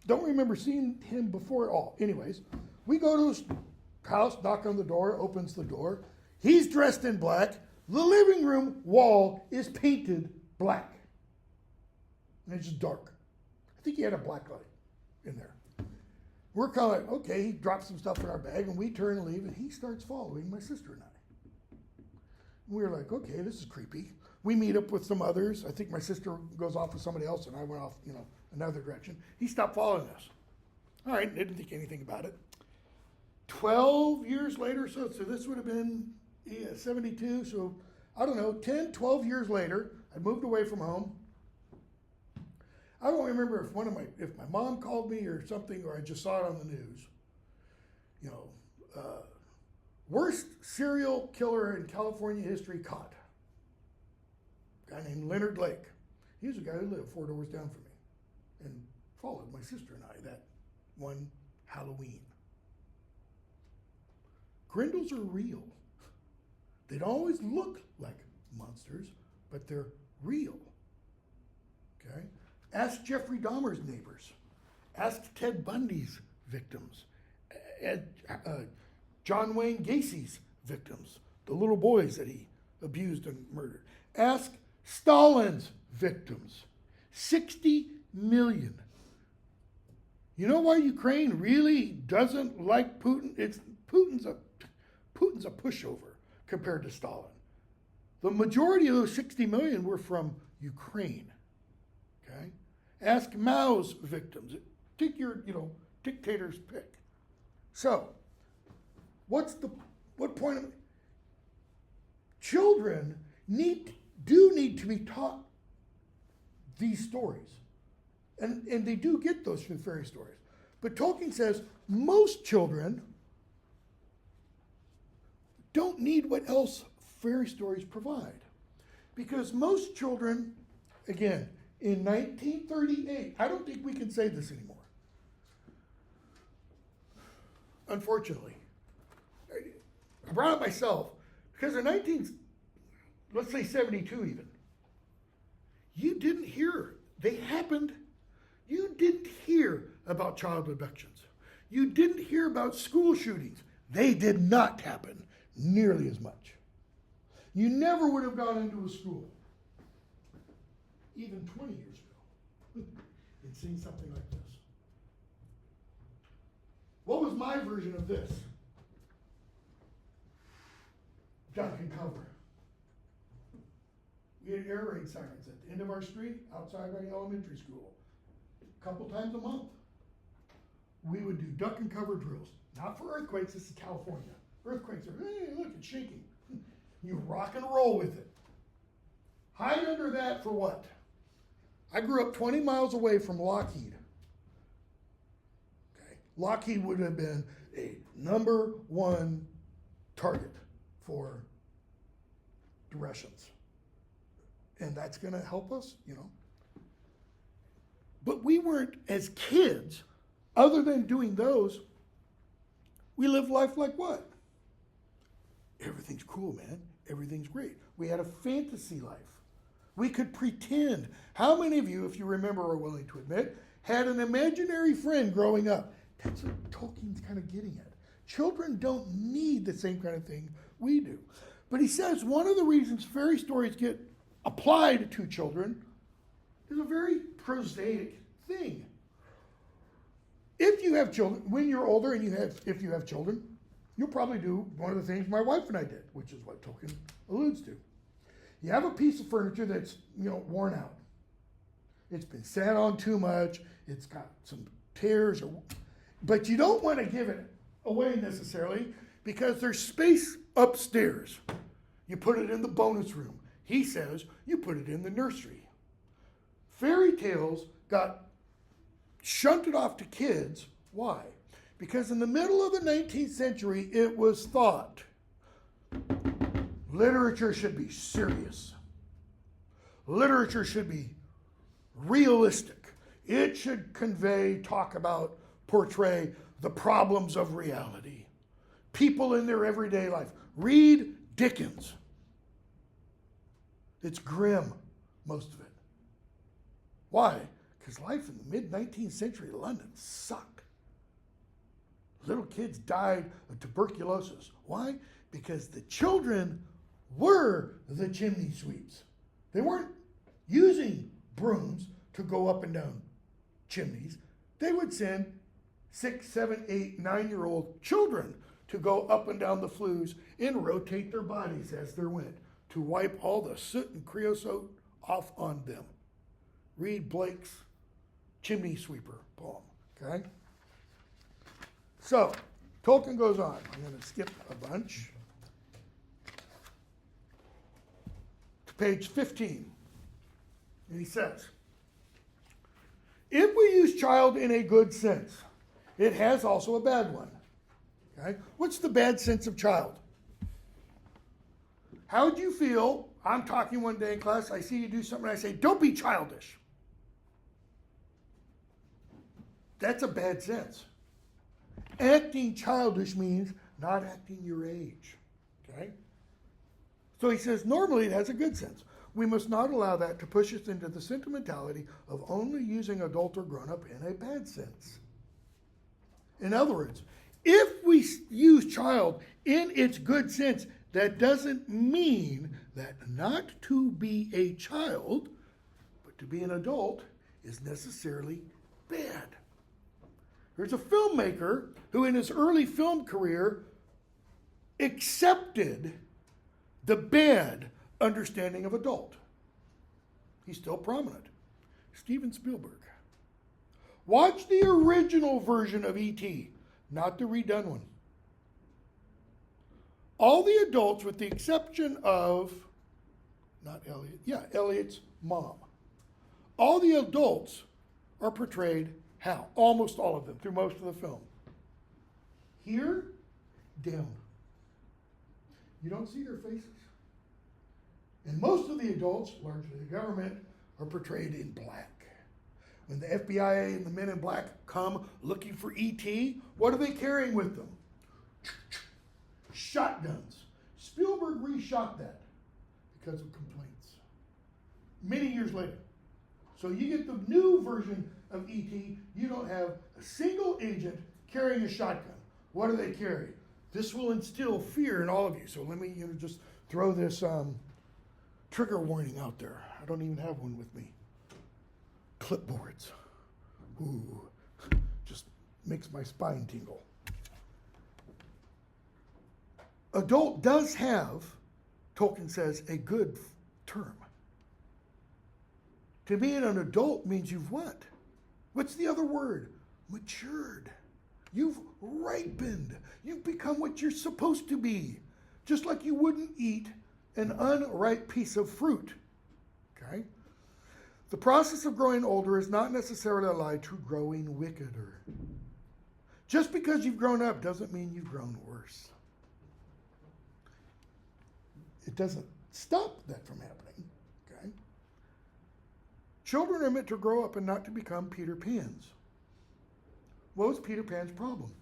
Don't remember seeing him before at all. Anyways, we go to his house, knock on the door, opens the door. He's dressed in black. The living room wall is painted black. And it's just dark. I think he had a black light in there. We're kind of like, okay, he drops some stuff in our bag, and we turn and leave, and he starts following my sister and I. We were like, okay, this is creepy. We meet up with some others. I think my sister goes off with somebody else, and I went off, another direction. He stopped following us. All right, didn't think anything about it. 12 years later, so this would have been 72, so I don't know, 10, 12 years later, I moved away from home. I don't remember if my mom called me or something, or I just saw it on the news. Worst serial killer in California history caught. A guy named Leonard Lake. He was a guy who lived 4 doors down from me and followed my sister and I that one Halloween. Grindles are real. They don't always look like monsters, but they're real. Okay? Ask Jeffrey Dahmer's neighbors. Ask Ted Bundy's victims. John Wayne Gacy's victims, the little boys that he abused and murdered. Ask Stalin's victims. 60 million. You know why Ukraine really doesn't like Putin? Putin's a pushover compared to Stalin. The majority of those 60 million were from Ukraine. Okay? Ask Mao's victims. Take your, dictator's pick. So, what point of children do need to be taught these stories. And they do get those from fairy stories. But Tolkien says most children don't need what else fairy stories provide. Because most children, again, in 1938, I don't think we can say this anymore. Unfortunately. I brought it myself because in let's say 72 even, you didn't hear, they happened, you didn't hear about child abductions. You didn't hear about school shootings. They did not happen nearly as much. You never would have gone into a school, even 20 years ago, and seen something like this. What was my version of this? Duck and cover. We had air raid sirens at the end of our street, outside my elementary school, a couple times a month. We would do duck and cover drills. Not for earthquakes, this is California. Earthquakes are, hey, look, it's shaking. You rock and roll with it. Hide under that for what? I grew up 20 miles away from Lockheed. Okay. Lockheed would have been a #1 target for the Russians. And that's going to help us, But we weren't, as kids, other than doing those, we lived life like what? Everything's cool, man. Everything's great. We had a fantasy life. We could pretend. How many of you, if you remember or are willing to admit, had an imaginary friend growing up? That's what Tolkien's kind of getting at. Children don't need the same kind of thing we do. But he says one of the reasons fairy stories get applied to children is a very prosaic thing. If you have children, when you're older and if you have children, you'll probably do one of the things my wife and I did, which is what Tolkien alludes to. You have a piece of furniture that's, worn out. It's been sat on too much. It's got some tears, but you don't want to give it away necessarily because there's space upstairs. You put it in the bonus room. He says you put it in the nursery. Fairy tales got shunted off to kids. Why? Because in the middle of the 19th century, it was thought literature should be serious. Literature should be realistic. It should talk about, portray the problems of reality. People in their everyday life. Read Dickens. It's grim, most of it. Why? Because life in the mid-19th century London sucked. Little kids died of tuberculosis. Why? Because the children were the chimney sweeps. They weren't using brooms to go up and down chimneys. They would send 6, 7, 8, 9-year-old children to go up and down the flues and rotate their bodies as they went to wipe all the soot and creosote off on them. Read Blake's Chimney Sweeper poem, okay? So, Tolkien goes on. I'm going to skip a bunch. To page 15. And he says, if we use child in a good sense, it has also a bad one. Okay? What's the bad sense of child? How would you feel? I'm talking one day in class, I see you do something, and I say, don't be childish. That's a bad sense. Acting childish means not acting your age. Okay? So he says, normally it has a good sense. We must not allow that to push us into the sentimentality of only using adult or grown-up in a bad sense. In other words, if we use child in its good sense, that doesn't mean that not to be a child, but to be an adult, is necessarily bad. There's a filmmaker who in his early film career accepted the bad understanding of adult. He's still prominent. Steven Spielberg. Watch the original version of E.T., not the redone one. All the adults, with the exception of, not Elliot, Elliot's mom. All the adults are portrayed how? Almost all of them, through most of the film. Here, down. You don't see their faces. And most of the adults, largely the government, are portrayed in black. When the FBI and the men in black come looking for E.T., what are they carrying with them? Shotguns. Spielberg reshot that because of complaints many years later. So you get the new version of E.T., you don't have a single agent carrying a shotgun. What do they carry? This will instill fear in all of you. So let me just throw this trigger warning out there. I don't even have one with me. Clipboards. Ooh, just makes my spine tingle. Adult does have, Tolkien says, a good term. To be an adult means you've what? What's the other word? Matured. You've ripened. You've become what you're supposed to be. Just like you wouldn't eat an unripe piece of fruit. Okay? The process of growing older is not necessarily allied to growing wickeder. Just because you've grown up doesn't mean you've grown worse. It doesn't stop that from happening. Okay? Children are meant to grow up and not to become Peter Pans. What was Peter Pan's problem?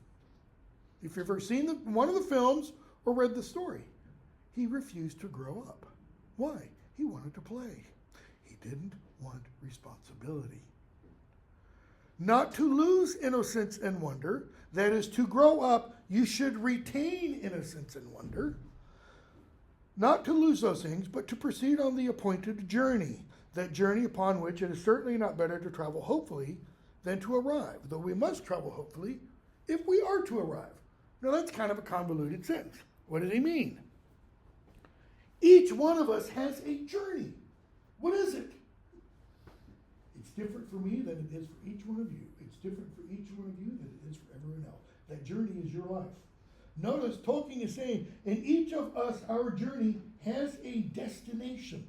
If you've ever seen one of the films or read the story, he refused to grow up. Why? He wanted to play. He didn't want responsibility. Not to lose innocence and wonder, that is, to grow up, you should retain innocence and wonder. Not to lose those things, but to proceed on the appointed journey, that journey upon which it is certainly not better to travel hopefully than to arrive, though we must travel hopefully if we are to arrive. Now that's kind of a convoluted sentence. What does he mean? Each one of us has a journey. What is it? It's different for me than it is for each one of you. It's different for each one of you than it is for everyone else. That journey is your life. Notice Tolkien is saying, in each of us, our journey has a destination.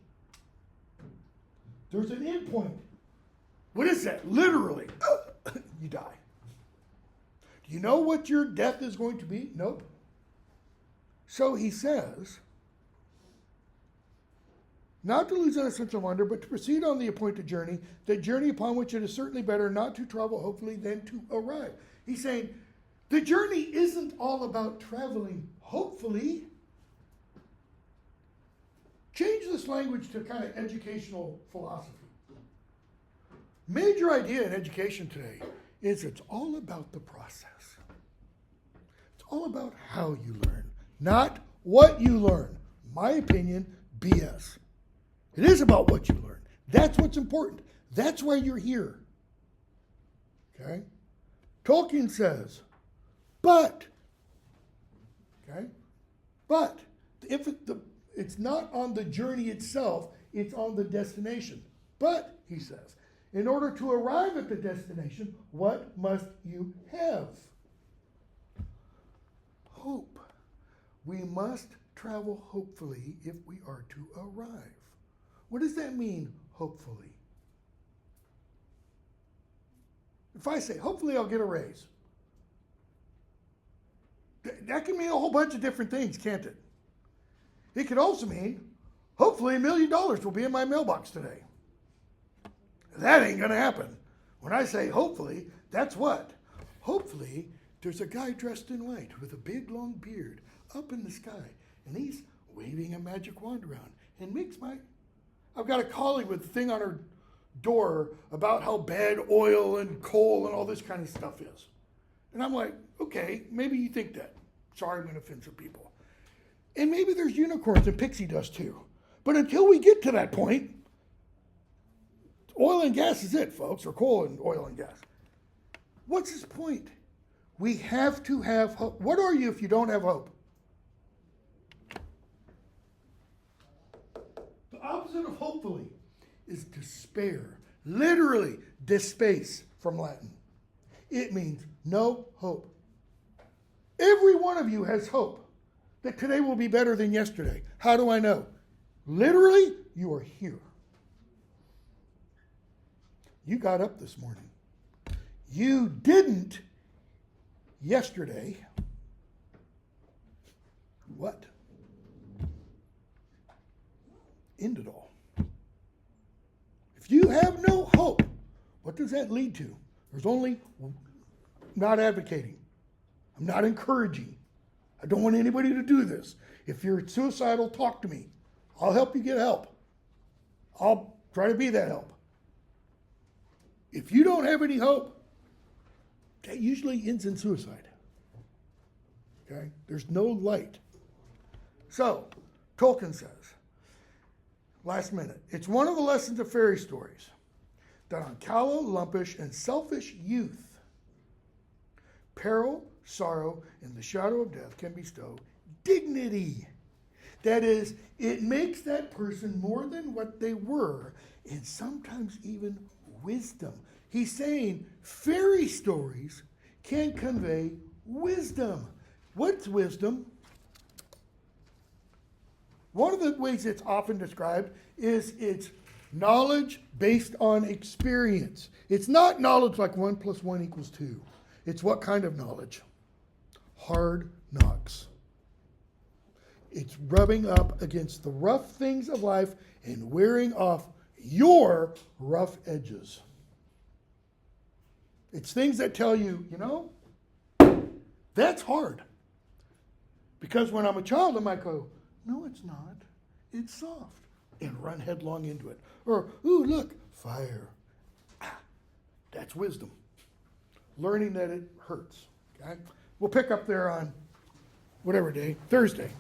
There's an end point. What is that? Literally, you die. Do you know what your death is going to be? Nope. So he says, not to lose innocence and wonder, but to proceed on the appointed journey, that journey upon which it is certainly better not to travel hopefully than to arrive. He's saying, the journey isn't all about traveling hopefully. Change this language to kind of educational philosophy. Major idea in education today is it's all about the process. It's all about how you learn, not what you learn. My opinion, BS. It is about what you learn. That's what's important. That's why you're here. Okay? Tolkien says, but It's not on the journey itself, it's on the destination. But, he says, in order to arrive at the destination, what must you have? Hope. We must travel hopefully if we are to arrive. What does that mean, hopefully? If I say, hopefully I'll get a raise, that can mean a whole bunch of different things, can't it? It could also mean, hopefully $1 million will be in my mailbox today. That ain't going to happen. When I say hopefully, that's what? Hopefully, there's a guy dressed in white with a big long beard up in the sky, and he's waving a magic wand around and makes my... I've got a colleague with a thing on her door about how bad oil and coal and all this kind of stuff is. And I'm like, okay, maybe you think that. Sorry, I'm going to offend some people. And maybe there's unicorns and pixie dust too. But until we get to that point, oil and gas is it, folks, or coal and oil and gas. What's his point? We have to have hope. What are you if you don't have hope? The opposite of hopefully is despair. Literally, despace from Latin. It means no hope. Every one of you has hope that today will be better than yesterday. How do I know? Literally, you are here. You got up this morning. You didn't yesterday. What? End it all. If you have no hope, what does that lead to? There's only, I'm not advocating. I'm not encouraging. I don't want anybody to do this. If you're suicidal, talk to me. I'll help you get help. I'll try to be that help. If you don't have any hope, that usually ends in suicide. Okay? There's no light. So, Tolkien says, last minute, it's one of the lessons of fairy stories that on callow, lumpish, and selfish youth, peril, sorrow, and the shadow of death can bestow dignity. That is, it makes that person more than what they were, and sometimes even wisdom. He's saying fairy stories can convey wisdom. What's wisdom? One of the ways it's often described is it's knowledge based on experience. It's not knowledge like 1 + 1 = 2. It's what kind of knowledge? Hard knocks. It's rubbing up against the rough things of life and wearing off your rough edges. It's things that tell you, you know, that's hard. Because when I'm a child, I might go, no, it's not. It's soft. And run headlong into it. Or, ooh, look, fire. That's wisdom. Learning that it hurts. Okay? We'll pick up there on whatever day, Thursday.